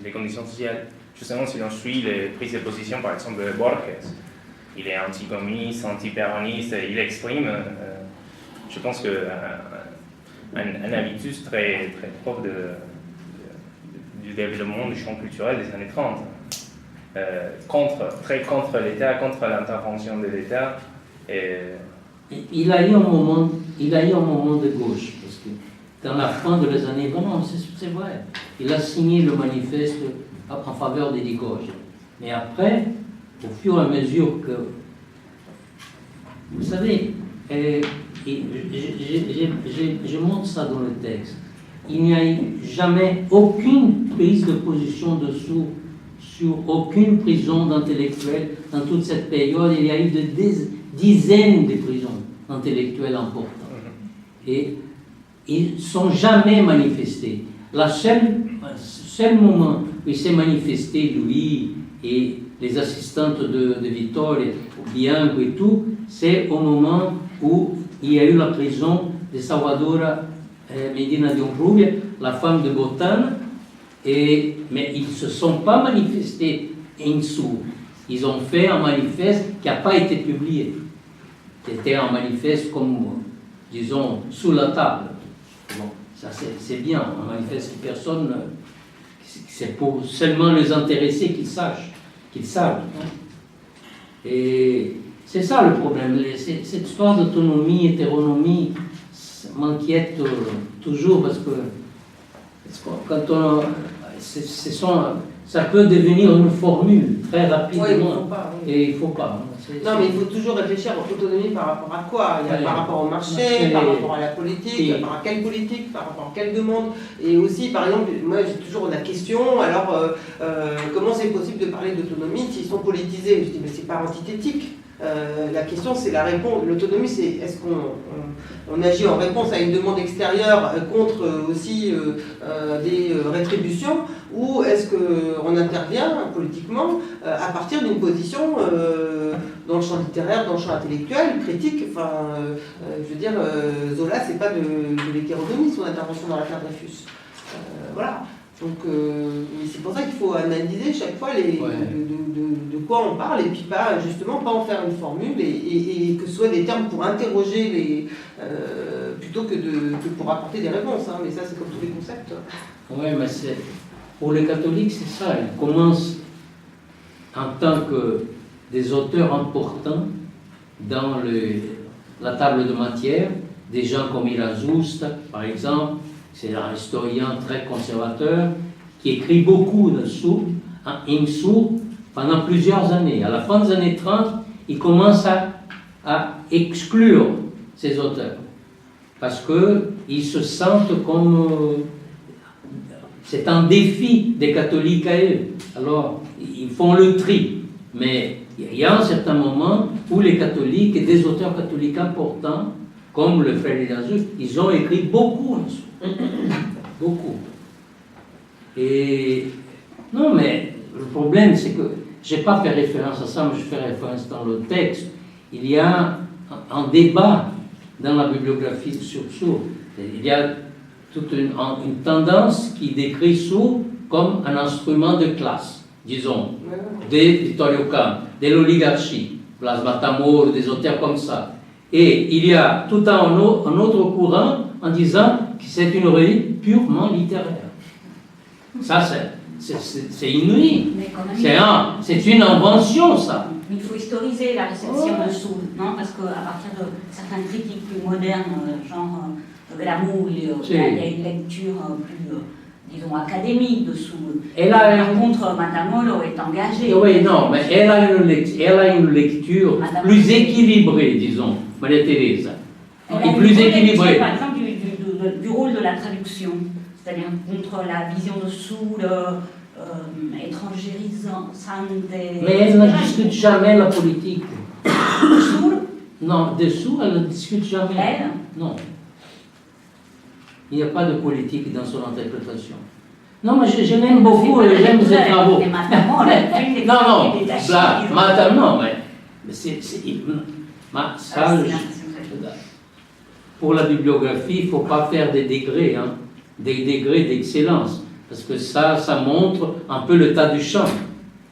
les conditions sociales. Justement, si l'on suit les prises de position, par exemple, de Borges, il est anticommuniste, anti-péroniste, il exprime, je pense un habitus très, très propre du développement du champ culturel des années 30. Très contre l'État, contre l'intervention de l'État. Il a eu un moment de gauche, parce que dans la fin des années 90, c'est vrai, il a signé le manifeste en faveur des Ligoges. Mais après, au fur et à mesure que, vous savez, je montre ça dans le texte, il n'y a eu jamais aucune prise de position dessous sur aucune prison d'intellectuels dans toute cette période. Il y a eu des dizaines de prisons intellectuelles importantes. Et ils ne sont jamais manifestés. Le seul moment où il s'est manifesté, lui et les assistantes de Vittorio, Bianco et tout, c'est au moment où il y a eu la prison de Salvadora Medina de Umbruglia, la femme de Botane. Mais ils ne se sont pas manifestés en dessous. Ils ont fait un manifeste qui n'a pas été publié. C'était un manifeste comme, disons, sous la table. Bon, ça c'est bien, un manifeste que personne, c'est pour seulement les intéressés qu'ils savent. Et c'est ça le problème. Cette histoire d'autonomie, hétéronomie, m'inquiète toujours parce que quand ça peut devenir une formule très rapidement. Ouais, il faut pas, oui. Et il ne faut pas. Non, mais il faut toujours réfléchir à l'autonomie par rapport à quoi? Il y a Ouais. par rapport au marché, par rapport à la politique, par rapport à quelle politique, par rapport à quelle demande. Et aussi, par exemple, moi j'ai toujours la question, alors comment c'est possible de parler d'autonomie s'ils sont politisés? Je dis, mais c'est pas antithétique. La question, c'est la réponse. L'autonomie, c'est est-ce qu'on agit en réponse à une demande extérieure contre aussi des rétributions, ou est-ce qu'on intervient politiquement à partir d'une position dans le champ littéraire, dans le champ intellectuel, critique. Enfin, je veux dire, Zola, c'est pas de l'hétéronomie, son intervention dans l'affaire Dreyfus. Voilà. Donc, c'est pour ça qu'il faut analyser chaque fois de quoi on parle, et puis pas justement pas en faire une formule, et que ce soit des termes pour interroger plutôt que pour apporter des réponses. Hein. Mais ça, c'est comme tous les concepts. Oui, mais pour les catholiques, c'est ça. Ils commencent en tant que des auteurs importants dans la table de matière, des gens comme Irazusta, par exemple. C'est un historien très conservateur qui écrit beaucoup dessous, pendant plusieurs années. À la fin des années 30, il commence à exclure ces auteurs parce qu'ils se sentent comme... c'est un défi des catholiques à eux. Alors, ils font le tri. Mais il y a un certain moment où les catholiques et des auteurs catholiques importants, comme le frère Irazusta, ils ont écrit beaucoup en dessous. Beaucoup. Et non, mais le problème, c'est que je n'ai pas fait référence à ça, mais je fais référence dans le texte. Il y a un débat dans la bibliographie sur Sourd. Il y a toute une tendance qui décrit Sourd comme un instrument de classe, disons, de Vittorio Campo, de l'oligarchie, Blas Matamor, des auteurs comme ça. Et il y a tout un autre courant en disant que c'est une revue purement littéraire. Ça, c'est inouï. C'est une invention, ça. Il faut historiser la réception de Sourd, non? Parce qu'à partir de certaines critiques plus modernes, genre Glamour, il y a une lecture plus, disons, académique de Sourd. Par contre, Matamolo est engagée. Oui, non, mais elle a une lecture plus équilibrée, disons, Maria Teresa. Elle a et plus une vraie équilibré. lecture, par exemple, du rôle de la traduction, c'est-à-dire contre la vision de Soule étrangérisante. Mais elle ne discute jamais la politique. Soule, Non, dessous, elle ne discute jamais. elle, Non. Il n'y a pas de politique dans son interprétation. Non, mais je l'aime beaucoup et j'aime ses travaux. Mais Matamor, elle fait des Non, des tâches. là, maintenant, mais ça, Ah, c'est pour la bibliographie, il ne faut pas faire des degrés, hein, des degrés d'excellence, parce que ça montre un peu le tas du champ.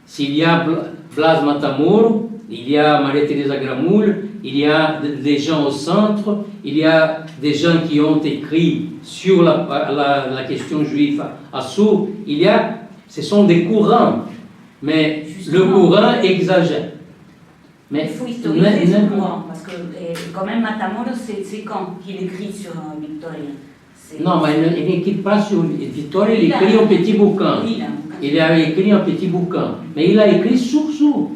S'il y a Blas Matamor, il y a Maria-Teresa Gramoul, il y a des gens au centre, il y a des gens qui ont écrit sur la question juive à Soule, ce sont des courants, mais le courant exagère. Mais il faut historiser ce courant, parce que quand même Matamor, c'est quand qu'il écrit sur Victoria. Non, mais il n'écrit pas sur Victoria, il écrit un petit bouquin. Il a écrit un petit bouquin, mais il a écrit sur Soule.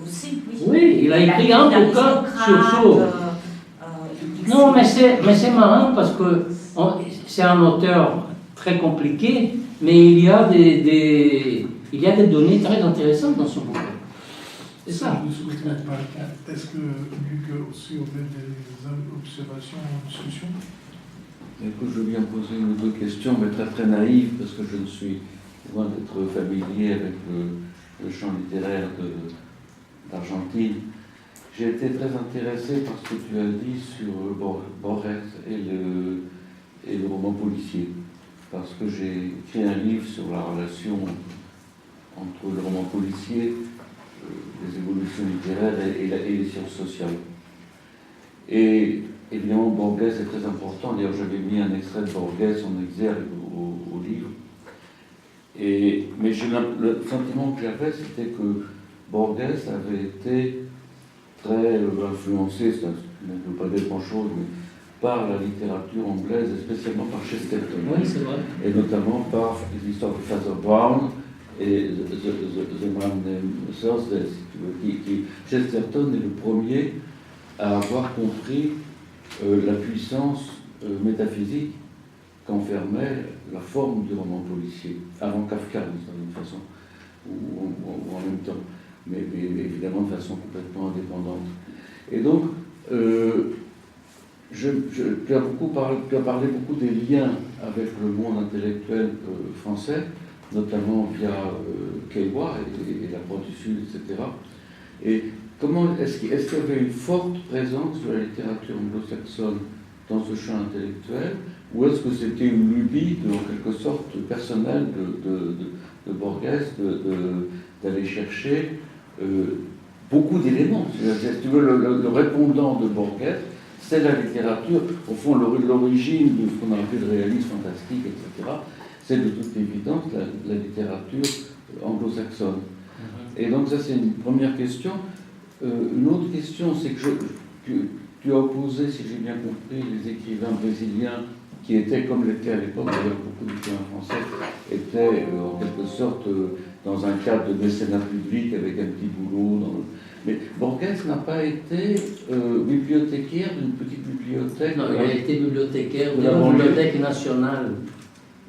Aussi, oui. Oui, il a écrit un bouquin sur Soule. Non, mais c'est marrant parce que c'est un auteur très compliqué, mais il y a des données très intéressantes dans son bouquin. C'est ça. Est-ce que Luc aussi aurait des observations en discussion? Écoute, je viens poser une ou deux questions, mais très très naïves, parce que je ne suis loin d'être familier avec le champ littéraire d'Argentine. J'ai été très intéressé par ce que tu as dit sur Borges et le roman policier, parce que j'ai écrit un livre sur la relation entre le roman policier, les évolutions littéraires et les sciences sociales. Et évidemment, Borges est très important. D'ailleurs, j'avais mis un extrait de Borges en exergue au livre. Mais le sentiment que j'avais, c'était que Borges avait été très influencé, ça ne veut pas dire grand-chose, mais par la littérature anglaise, et spécialement par Chesterton. Oui, c'est vrai. Et notamment par l'histoire de Father Brown et The Man Named Thursday, si tu veux. Chesterton est le premier à avoir compris la puissance métaphysique qu'enfermait la forme du roman policier, avant Kafka, d'une façon, ou en même temps, mais évidemment de façon complètement indépendante. Et donc, tu as parlé beaucoup des liens avec le monde intellectuel français, notamment via Keiwa et la Croix du Sud, etc. Et comment est-ce qu'il y avait une forte présence de la littérature anglo-saxonne dans ce champ intellectuel, ou est-ce que c'était une lubie, en quelque sorte, personnelle de Borges, d'aller chercher beaucoup d'éléments? Si tu veux, le répondant de Borges, c'est la littérature, au fond, l'origine de ce qu'on a appelé le réalisme fantastique, etc. C'est de toute évidence la littérature anglo-saxonne. Et donc ça, c'est une première question. Une autre question, c'est que tu as opposé, si j'ai bien compris, les écrivains brésiliens qui étaient, comme l'étaient à l'époque, d'ailleurs beaucoup d'écrivains français, étaient en quelque sorte dans un cadre de mécénat public avec un petit boulot. Mais Borges n'a pas été bibliothécaire d'une petite bibliothèque. Non, il a été bibliothécaire de la Bibliothèque nationale.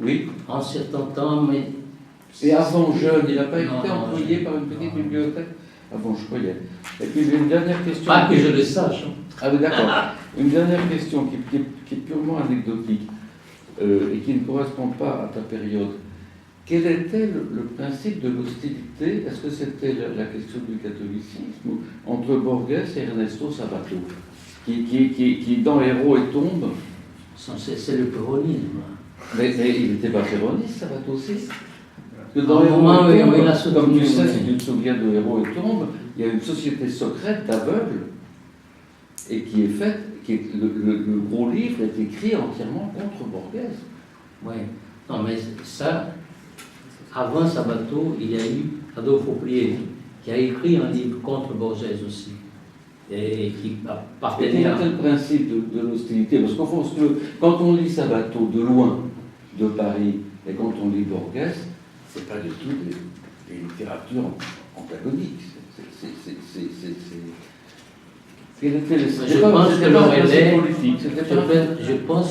Oui. En certain temps, mais... Et avant jeune, il n'a pas été Non, employé par une petite bibliothèque? Avant, je croyais. Et puis j'ai une dernière question. Pas que je le sache. Ah oui, d'accord. Une dernière question qui est purement anecdotique et qui ne correspond pas à ta période. Quel était le principe de l'hostilité? Est-ce que c'était la question du catholicisme entre Borges et Ernesto Sabato, qui dans Héros et Tombe... C'est le péronisme. Mais il n'était pas péroniste, Sabato aussi. Que dans le moment où il a soutenu, comme tu sais, si tu te souviens de Héros et Tombe, il y a une société secrète d'aveugles et le gros livre est écrit entièrement contre Borges. Oui. Non, mais ça, avant Sabato, il y a eu Adolfo Prieri, qui a écrit un livre contre Borges aussi. Et qui appartenait à... Quel était le principe de l'hostilité? Parce qu'au fond, quand on lit Sabato de loin, de Paris, et quand on lit Borges, c'est pas du tout des littératures antagoniques. Je pense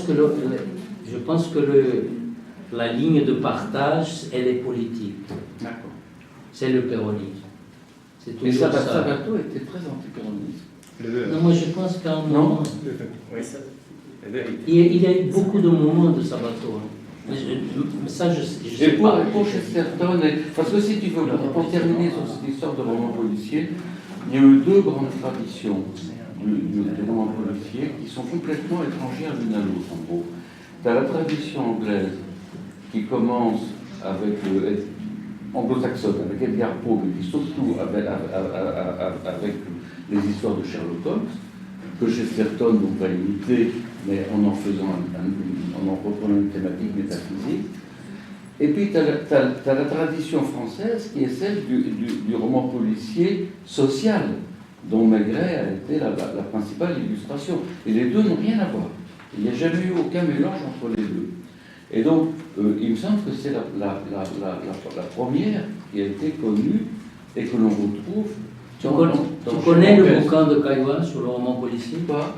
que le relais, je pense que la ligne de partage, elle est politique. D'accord. C'est le péronisme. C'est Et toujours ça. Sabato était très anti-péroniste. Les deux. Non, moi je pense qu'à un moment, Oui, ça. Les deux. il y a eu beaucoup de moments de Sabato. Hein. Mais ça, je Et sais pas. pour Chesterton, parce que si tu veux, pour terminer sur cette histoire de roman policier, il y a eu deux grandes traditions du roman policier qui sont complètement étrangères l'une à l'autre, en gros. Tu as la tradition anglaise qui commence avec anglo-saxonne, avec Edgar Poe, mais qui surtout avec les histoires de Sherlock Holmes, que Chesterton va imiter, mais en faisant en reprenant une thématique métaphysique. Et puis tu as la tradition française qui est celle du roman policier social, dont Maigret a été la principale illustration. Et les deux n'ont rien à voir. Il n'y a jamais eu aucun mélange entre les deux. Et donc, il me semble que c'est la première qui a été connue et que l'on retrouve. Tu connais le bouquin de Caillois sur le roman policier? Quoi?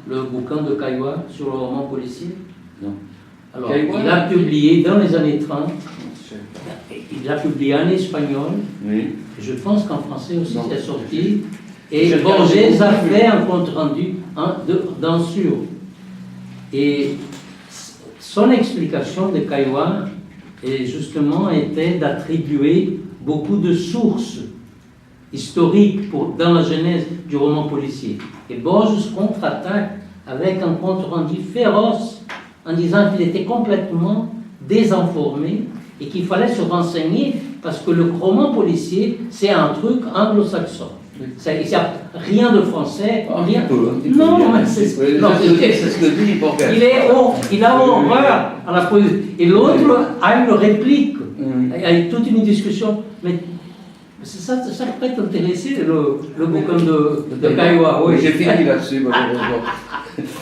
Le bouquin de Caillois sur le roman policier? Non. Alors, Caillois, il a publié dans les années 30, il a publié en espagnol, oui. je pense qu'en français aussi Non. c'est sorti, et Borges a fait un compte-rendu d'Ansure. Et son explication de Caillois justement était d'attribuer beaucoup de sources historiques dans la genèse du roman policier. Et Borges contre-attaque avec un compte-rendu féroce en disant qu'il était complètement désinformé et qu'il fallait se renseigner parce que le roman policier, c'est un truc anglo-saxon. Il n'y a rien de français. Un Rien... petit peu. Non, mais c'est ce que dit Borges. Il a horreur à la police. Et l'autre a une réplique. Il y a toute une discussion. Mais ça pourrait t'intéresser, le bouquin de Caillois. Oui. J'ai fini là-dessus, malheureusement.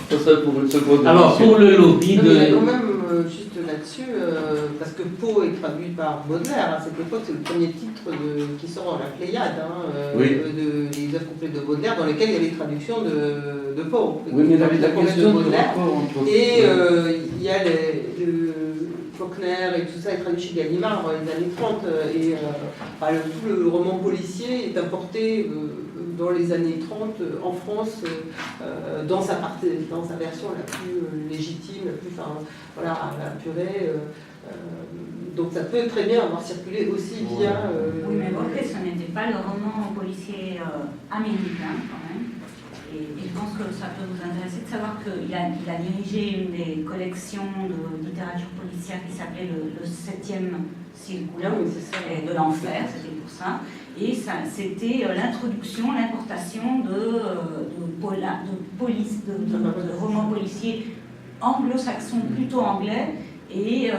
Ça serait pour une seconde. Alors, pour le lobby Non, mais il y a quand de... même, juste là-dessus, parce que Poe est traduit par Baudelaire, à cette époque, c'est le premier titre qui sort dans la Pléiade, des œuvres complètes de Baudelaire, dans lesquelles il y a les traductions de Poe. Oui, mais la question de Baudelaire. Et entre... il y a Faulkner et tout ça est traduit chez Gallimard dans les années 30. Tout le roman policier est importé dans les années 30 en France dans sa version la plus légitime, la plus la purée. Donc ça peut très bien avoir circulé aussi via... Oui, mais Borges, ce n'était pas le roman policier américain quand même. Et je pense que ça peut vous intéresser de savoir qu'il a dirigé une des collections de littérature policière qui s'appelait le 7e circulo de l'enfer, c'était pour ça. Et ça, c'était l'introduction, l'importation de romans policiers anglo-saxons, plutôt anglais, et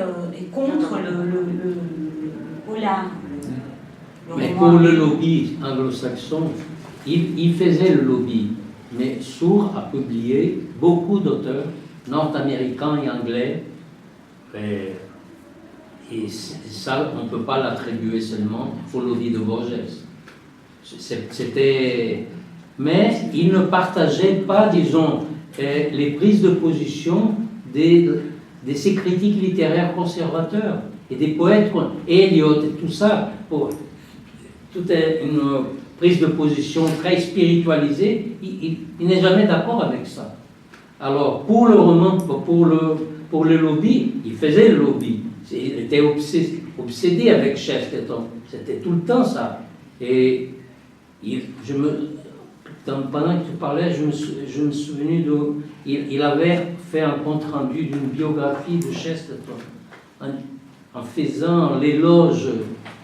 contre le polar. Mais pour le lobby anglo-saxon, il faisait le lobby. Mais Sourd a publié beaucoup d'auteurs nord-américains et anglais. Et ça, on ne peut pas l'attribuer seulement au lobby de Borges. Mais il ne partageait pas, disons, les prises de position de ces critiques littéraires conservateurs et des poètes, Eliot et tout ça. Tout est une prise de position très spiritualisée, il n'est jamais d'accord avec ça. Alors, pour le roman, pour le lobby, il faisait le lobby. Il était obsédé avec Chesterton. C'était tout le temps ça. Et pendant que tu parlais, je me souvenais il avait fait un compte-rendu d'une biographie de Chesterton en faisant l'éloge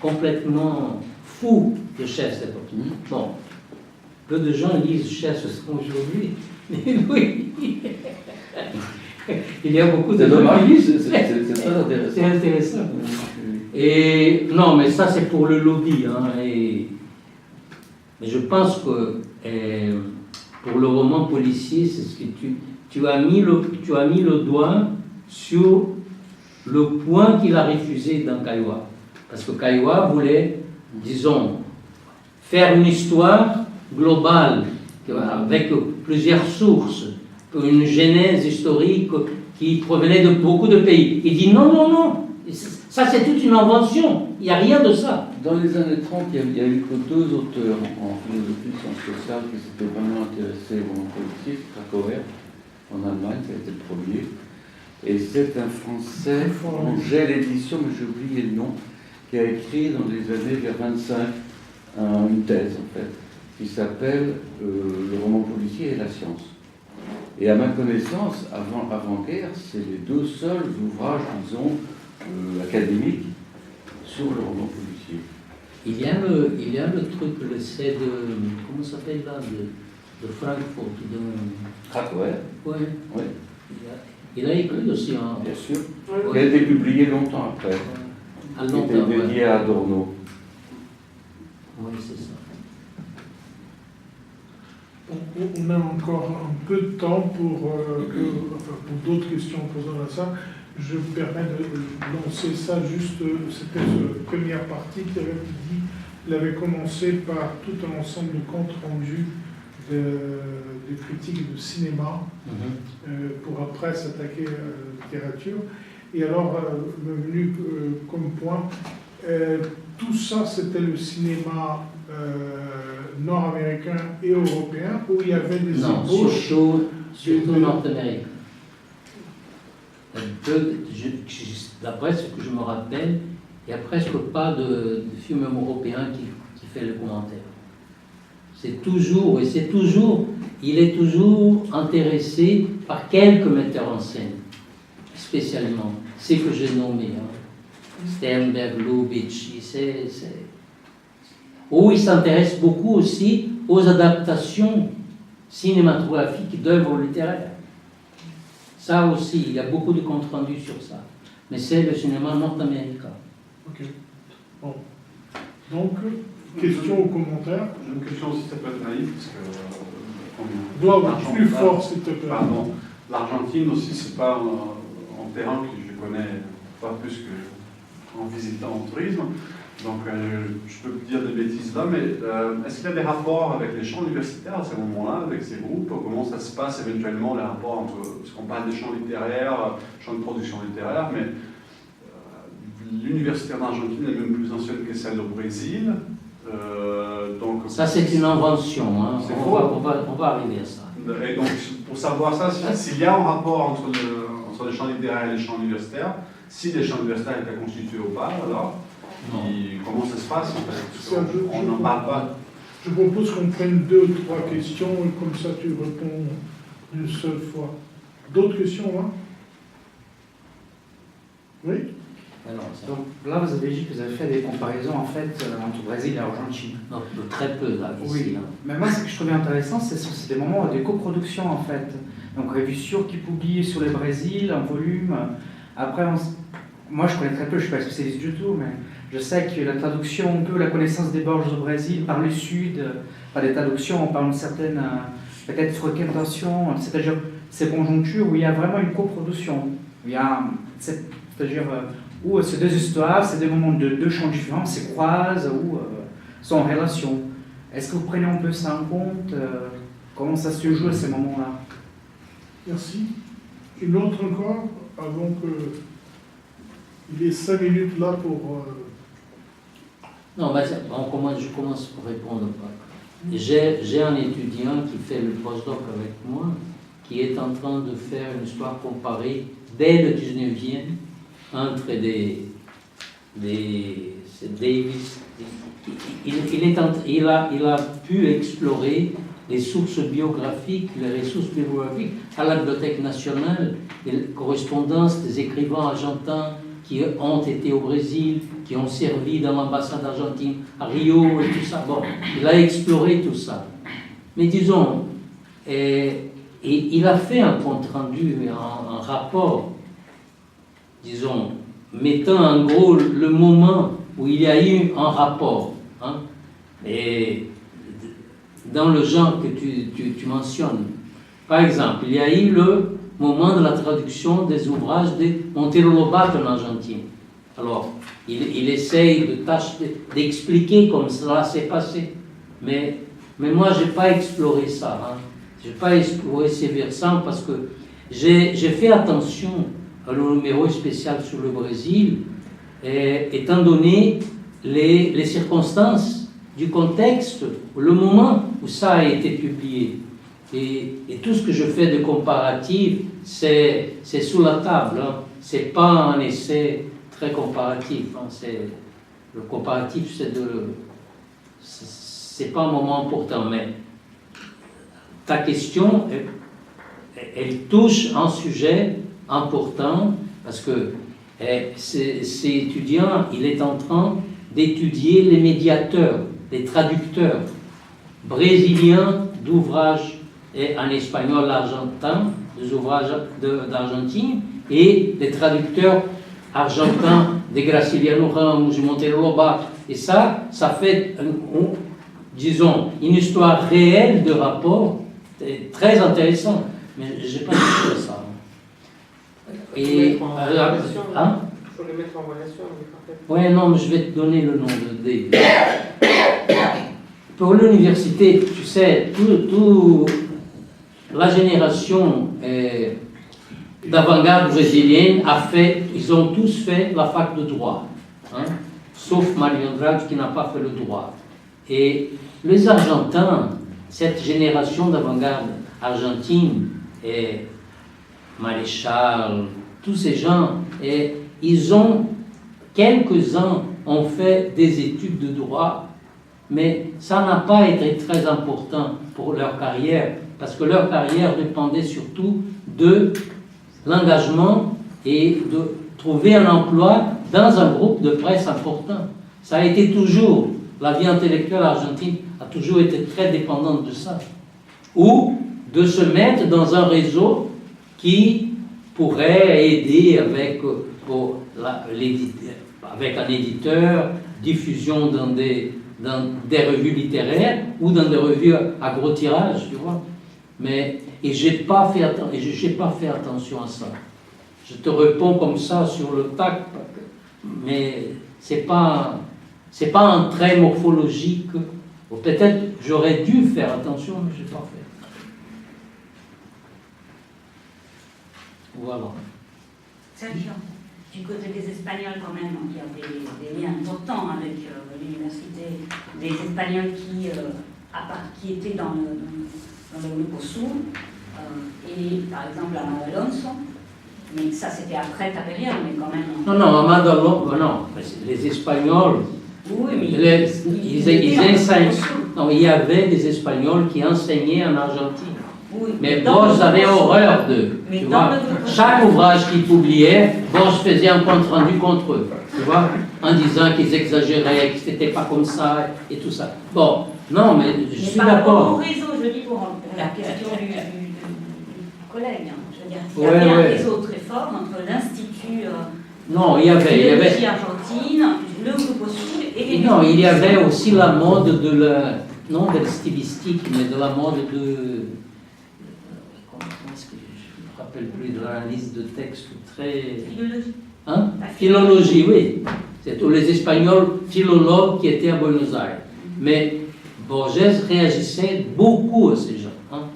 complètement fou de Chesterton. Bon, peu de gens lisent Chesterton aujourd'hui, mais oui, il y a beaucoup de gens qui lisent. C'est très intéressant. C'est intéressant. Et non, mais ça c'est pour le lobby. Mais je pense que pour le roman policier, c'est ce que tu as mis le doigt sur le point qu'il a refusé dans Caillois. Parce que Caillois voulait, disons, faire une histoire globale avec plusieurs sources, une genèse historique qui provenait de beaucoup de pays. Il dit non, non, non, ça c'est toute une invention, il n'y a rien de ça. Dans les années 30, il y a eu que 2 auteurs en philosophie et sciences sociales qui s'étaient vraiment intéressés au roman politique, Krakauer, en Allemagne, qui a été le premier. Et c'est un Français, j'ai l'édition, mais j'ai oublié le nom, qui a écrit dans les années vers 25 une thèse, en fait, qui s'appelle Le roman policier et la science. Et à ma connaissance, avant-guerre, c'est les 2 seuls ouvrages, disons, académiques sur le roman policier. Il y a le truc, l'essai de, comment ça s'appelle là, de Francfort, Krakauer. Ouais. Oui. Il a écrit aussi un... Bien sûr. Ouais. Il a été publié longtemps après. À Il long était terme. dédié à Adorno. Oui, c'est ça. On a encore un peu de temps pour d'autres questions posant à ça. Je me permets de lancer ça juste, c'était cette première partie qui avait dit, il avait commencé par tout un ensemble de comptes rendus de critiques de cinéma pour après s'attaquer à la littérature. Et alors, me venu comme point, tout ça c'était le cinéma nord-américain et européen où il y avait des Non, ébauches. surtout Nord-Amérique. D'après ce que je me rappelle, il n'y a presque pas de film européen qui fait le commentaire. C'est toujours, il est toujours intéressé par quelques metteurs en scène, spécialement, ceux que j'ai nommés. Sternberg, Lubitsch, où il s'intéresse beaucoup aussi aux adaptations cinématographiques d'œuvres littéraires. Ça aussi, il y a beaucoup de comptes rendus sur ça. Mais c'est le cinéma nord-américain. Ok. Bon. Donc, question ou commentaire? J'ai une question aussi, ça peut être naïf, parce que... Doit avoir plus fort, s'il te plaît. Pardon. L'Argentine aussi, c'est pas un terrain que je connais pas plus qu'en visitant en tourisme. Donc, je peux dire des bêtises là, mais est-ce qu'il y a des rapports avec les champs universitaires à ce moment-là, avec ces groupes? Comment ça se passe éventuellement, les rapports entre... Parce qu'on parle des champs littéraires, champs de production littéraire, mais l'université d'Argentine est même plus ancienne que celle au Brésil. Donc, ça, c'est une invention. Hein. C'est On va arriver à ça. Et donc, pour savoir ça, s'il y a un rapport entre les champs littéraires et les champs universitaires, si les champs universitaires étaient constitués ou pas, alors, comment ça se passe en fait? On n'en parle pas. Je propose qu'on prenne 2 ou 3 questions et comme ça tu réponds une seule fois. D'autres questions, hein? Oui? Donc là, vous avez dit que vous avez fait des comparaisons en fait entre Brésil et Argentine. Non, très peu là, ici. Oui. Hein. Mais moi, ce que je trouvais intéressant, c'est des moments de coproduction en fait. Donc Révusure qui publie sur le Brésil un volume. Après, moi je connais très peu, je ne suis pas spécialiste du tout, mais je sais que la traduction, un peu la connaissance des borges au Brésil par le sud, par des traductions, on parle d'une certaine peut-être fréquentation, c'est-à-dire ces conjonctures où il y a vraiment une coproduction. Où il y a, c'est-à-dire où ces 2 histoires, c'est des moments de 2 champs différents, se croisent ou sont en relation. Est-ce que vous prenez un peu ça en compte? Comment ça se joue à ces moments-là? Merci. Une autre encore, avant que... Il est 5 minutes là pour... Non, mais je commence pour répondre. J'ai un étudiant qui fait le postdoc avec moi, qui est en train de faire une histoire comparée dès le 19e entre c'est Davis. Il a pu explorer les sources biographiques, les ressources bibliographiques à la Bibliothèque nationale, les correspondances des écrivains argentins qui ont été au Brésil, qui ont servi dans l'ambassade argentine à Rio et tout ça. Bon, il a exploré tout ça. Mais disons, il a fait un compte-rendu, un rapport, disons, mettant en gros le moment où il y a eu un rapport. Hein, et dans le genre que tu mentionnes. Par exemple, il y a eu le moment de la traduction des ouvrages de Monteiro Lobato en Argentine. Alors, il essaye d'expliquer comment cela s'est passé. Mais Mais moi, je n'ai pas exploré ça. Hein. Je n'ai pas exploré ces versants parce que j'ai fait attention à le numéro spécial sur le Brésil, étant donné les circonstances du contexte, le moment où ça a été publié. Et tout ce que je fais de comparatif, c'est sous la table. Hein. Ce n'est pas un essai très comparatif. Hein. Le comparatif, c'est pas un moment important. Mais ta question, elle touche un sujet important parce que ces étudiants, il est en train d'étudier les médiateurs, les traducteurs brésiliens d'ouvrages en espagnol argentin, des ouvrages d'Argentine, et les traducteurs argentins de Graciliano Ramos, de Monteiro Lobato. Et ça fait, disons, une histoire réelle de rapport très intéressante. Mais je n'ai pas dit ça. Il faut les mettre en relation. Hein? Il faut les mettre en relation avec en fait. Ouais, non, mais je vais te donner le nom de Pour l'université, tu sais, la génération d'avant-garde brésilienne ils ont tous fait la fac de droit, hein, sauf Mario Andrade qui n'a pas fait le droit. Et les Argentins, cette génération d'avant-garde argentine, et Maréchal, tous ces gens, quelques-uns ont fait des études de droit, mais ça n'a pas été très important pour leur carrière, parce que leur carrière dépendait surtout de l'engagement et de trouver un emploi dans un groupe de presse important. Ça a été toujours, la vie intellectuelle argentine a toujours été très dépendante de ça. Ou de se mettre dans un réseau qui pourrait aider avec un éditeur, diffusion dans des revues littéraires ou dans des revues à gros tirage, tu vois. Et je n'ai pas fait attention à ça. Je te réponds comme ça sur le tac, mais c'est pas un trait morphologique. Ou peut-être j'aurais dû faire attention, mais je n'ai pas fait. Voilà. Sergio, du côté des Espagnols quand même, il y a des liens importants avec l'université, des Espagnols qui étaient dans le Grupo Sur, et par exemple Amado Alonso, mais ça c'était après ta période, mais quand même... Non, Amado Alonso, non, les Espagnols, oui, mais ils enseignent. Non, il y avait des Espagnols qui enseignaient en Argentine. Oui, mais Borges avait horreur d'eux. Tu vois, chaque ouvrage qu'ils publiaient, Borges faisait un compte rendu contre eux, tu vois, en disant qu'ils exagéraient, que c'était pas comme ça et tout ça. Bon, non, mais je suis d'accord. Au réseau, je dis pour la question du collègue, hein. Je veux dire, il y Ouais, avait un ouais. réseau très fort entre l'Institut non, il y avait Argentine, le Grupo Sur et les... Non, il y avait aussi la mode de la, non de la stylistique, mais de la mode de... Comment est-ce que je ne me rappelle plus de l'analyse de texte très... Philologie. Hein? Philologie, oui. C'est tous les Espagnols philologues qui étaient à Buenos Aires. Mais Borges réagissait beaucoup à ces gens. Hein?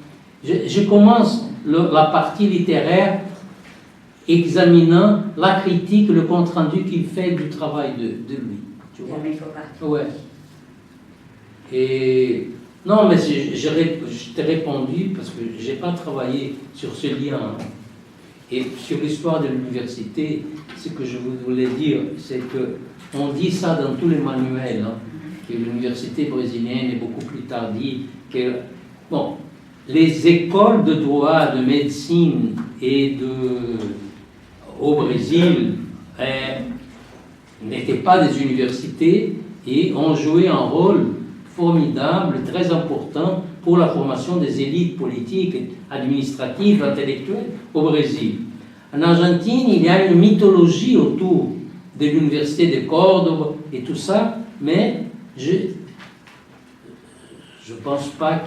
Je commence la partie littéraire examinant la critique, le compte-rendu qu'il fait du travail de lui. Tu vois? Ouais. Et non, mais je t'ai répondu parce que je n'ai pas travaillé sur ce lien. Hein. Et sur l'histoire de l'université, ce que je voulais dire, c'est que on dit ça dans tous les manuels, hein, que l'université brésilienne est beaucoup plus tardive. Bon, les écoles de droit, de médecine au Brésil n'étaient pas des universités et ont joué un rôle formidable, très important pour la formation des élites politiques, administratives, intellectuelles au Brésil. En Argentine, il y a une mythologie autour de l'université de Cordoba et tout ça, mais je ne pense pas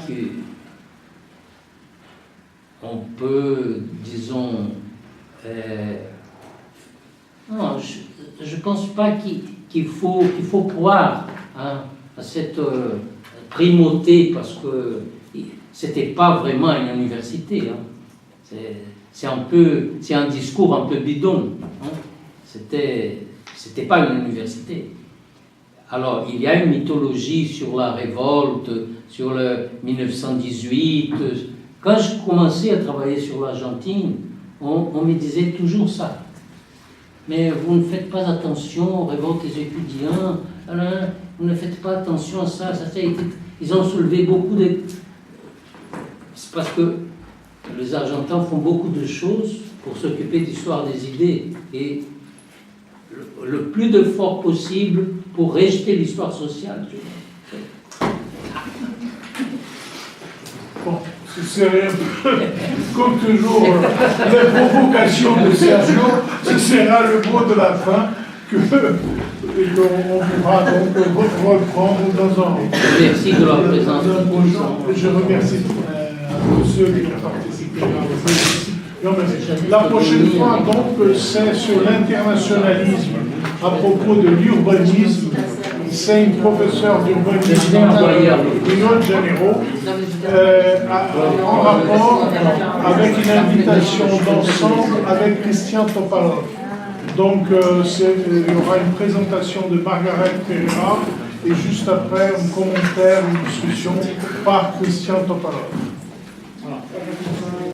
qu'on peut, disons, non, je ne pense pas qu'il faut croire, hein, à cette primauté parce que c'était pas vraiment une université. Hein. C'est un discours un peu bidon. Hein. C'était pas une université. Alors, il y a une mythologie sur la révolte, sur le 1918. Quand je commençais à travailler sur l'Argentine, on me disait toujours ça. Mais vous ne faites pas attention aux révoltes des étudiants, vous ne faites pas attention à ça. Ils ont soulevé beaucoup de... C'est parce que les Argentins font beaucoup de choses pour s'occuper d'histoire des idées et le plus de fort possible pour rejeter l'histoire sociale. Bon, c'est comme toujours la provocation de Sergio, ce sera le mot de la fin que qu'on pourra donc reprendre dans un. Merci de leur présence. Je remercie tous ceux qui ont participé à la prochaine fois, donc, c'est sur l'internationalisme à propos de l'urbanisme. C'est une professeure d'urbanisme de Rio de Janeiro, en rapport avec une invitation d'ensemble avec Christian Topalov. Donc, il y aura une présentation de Margaret Pereira et juste après un commentaire, une discussion par Christian Topalov.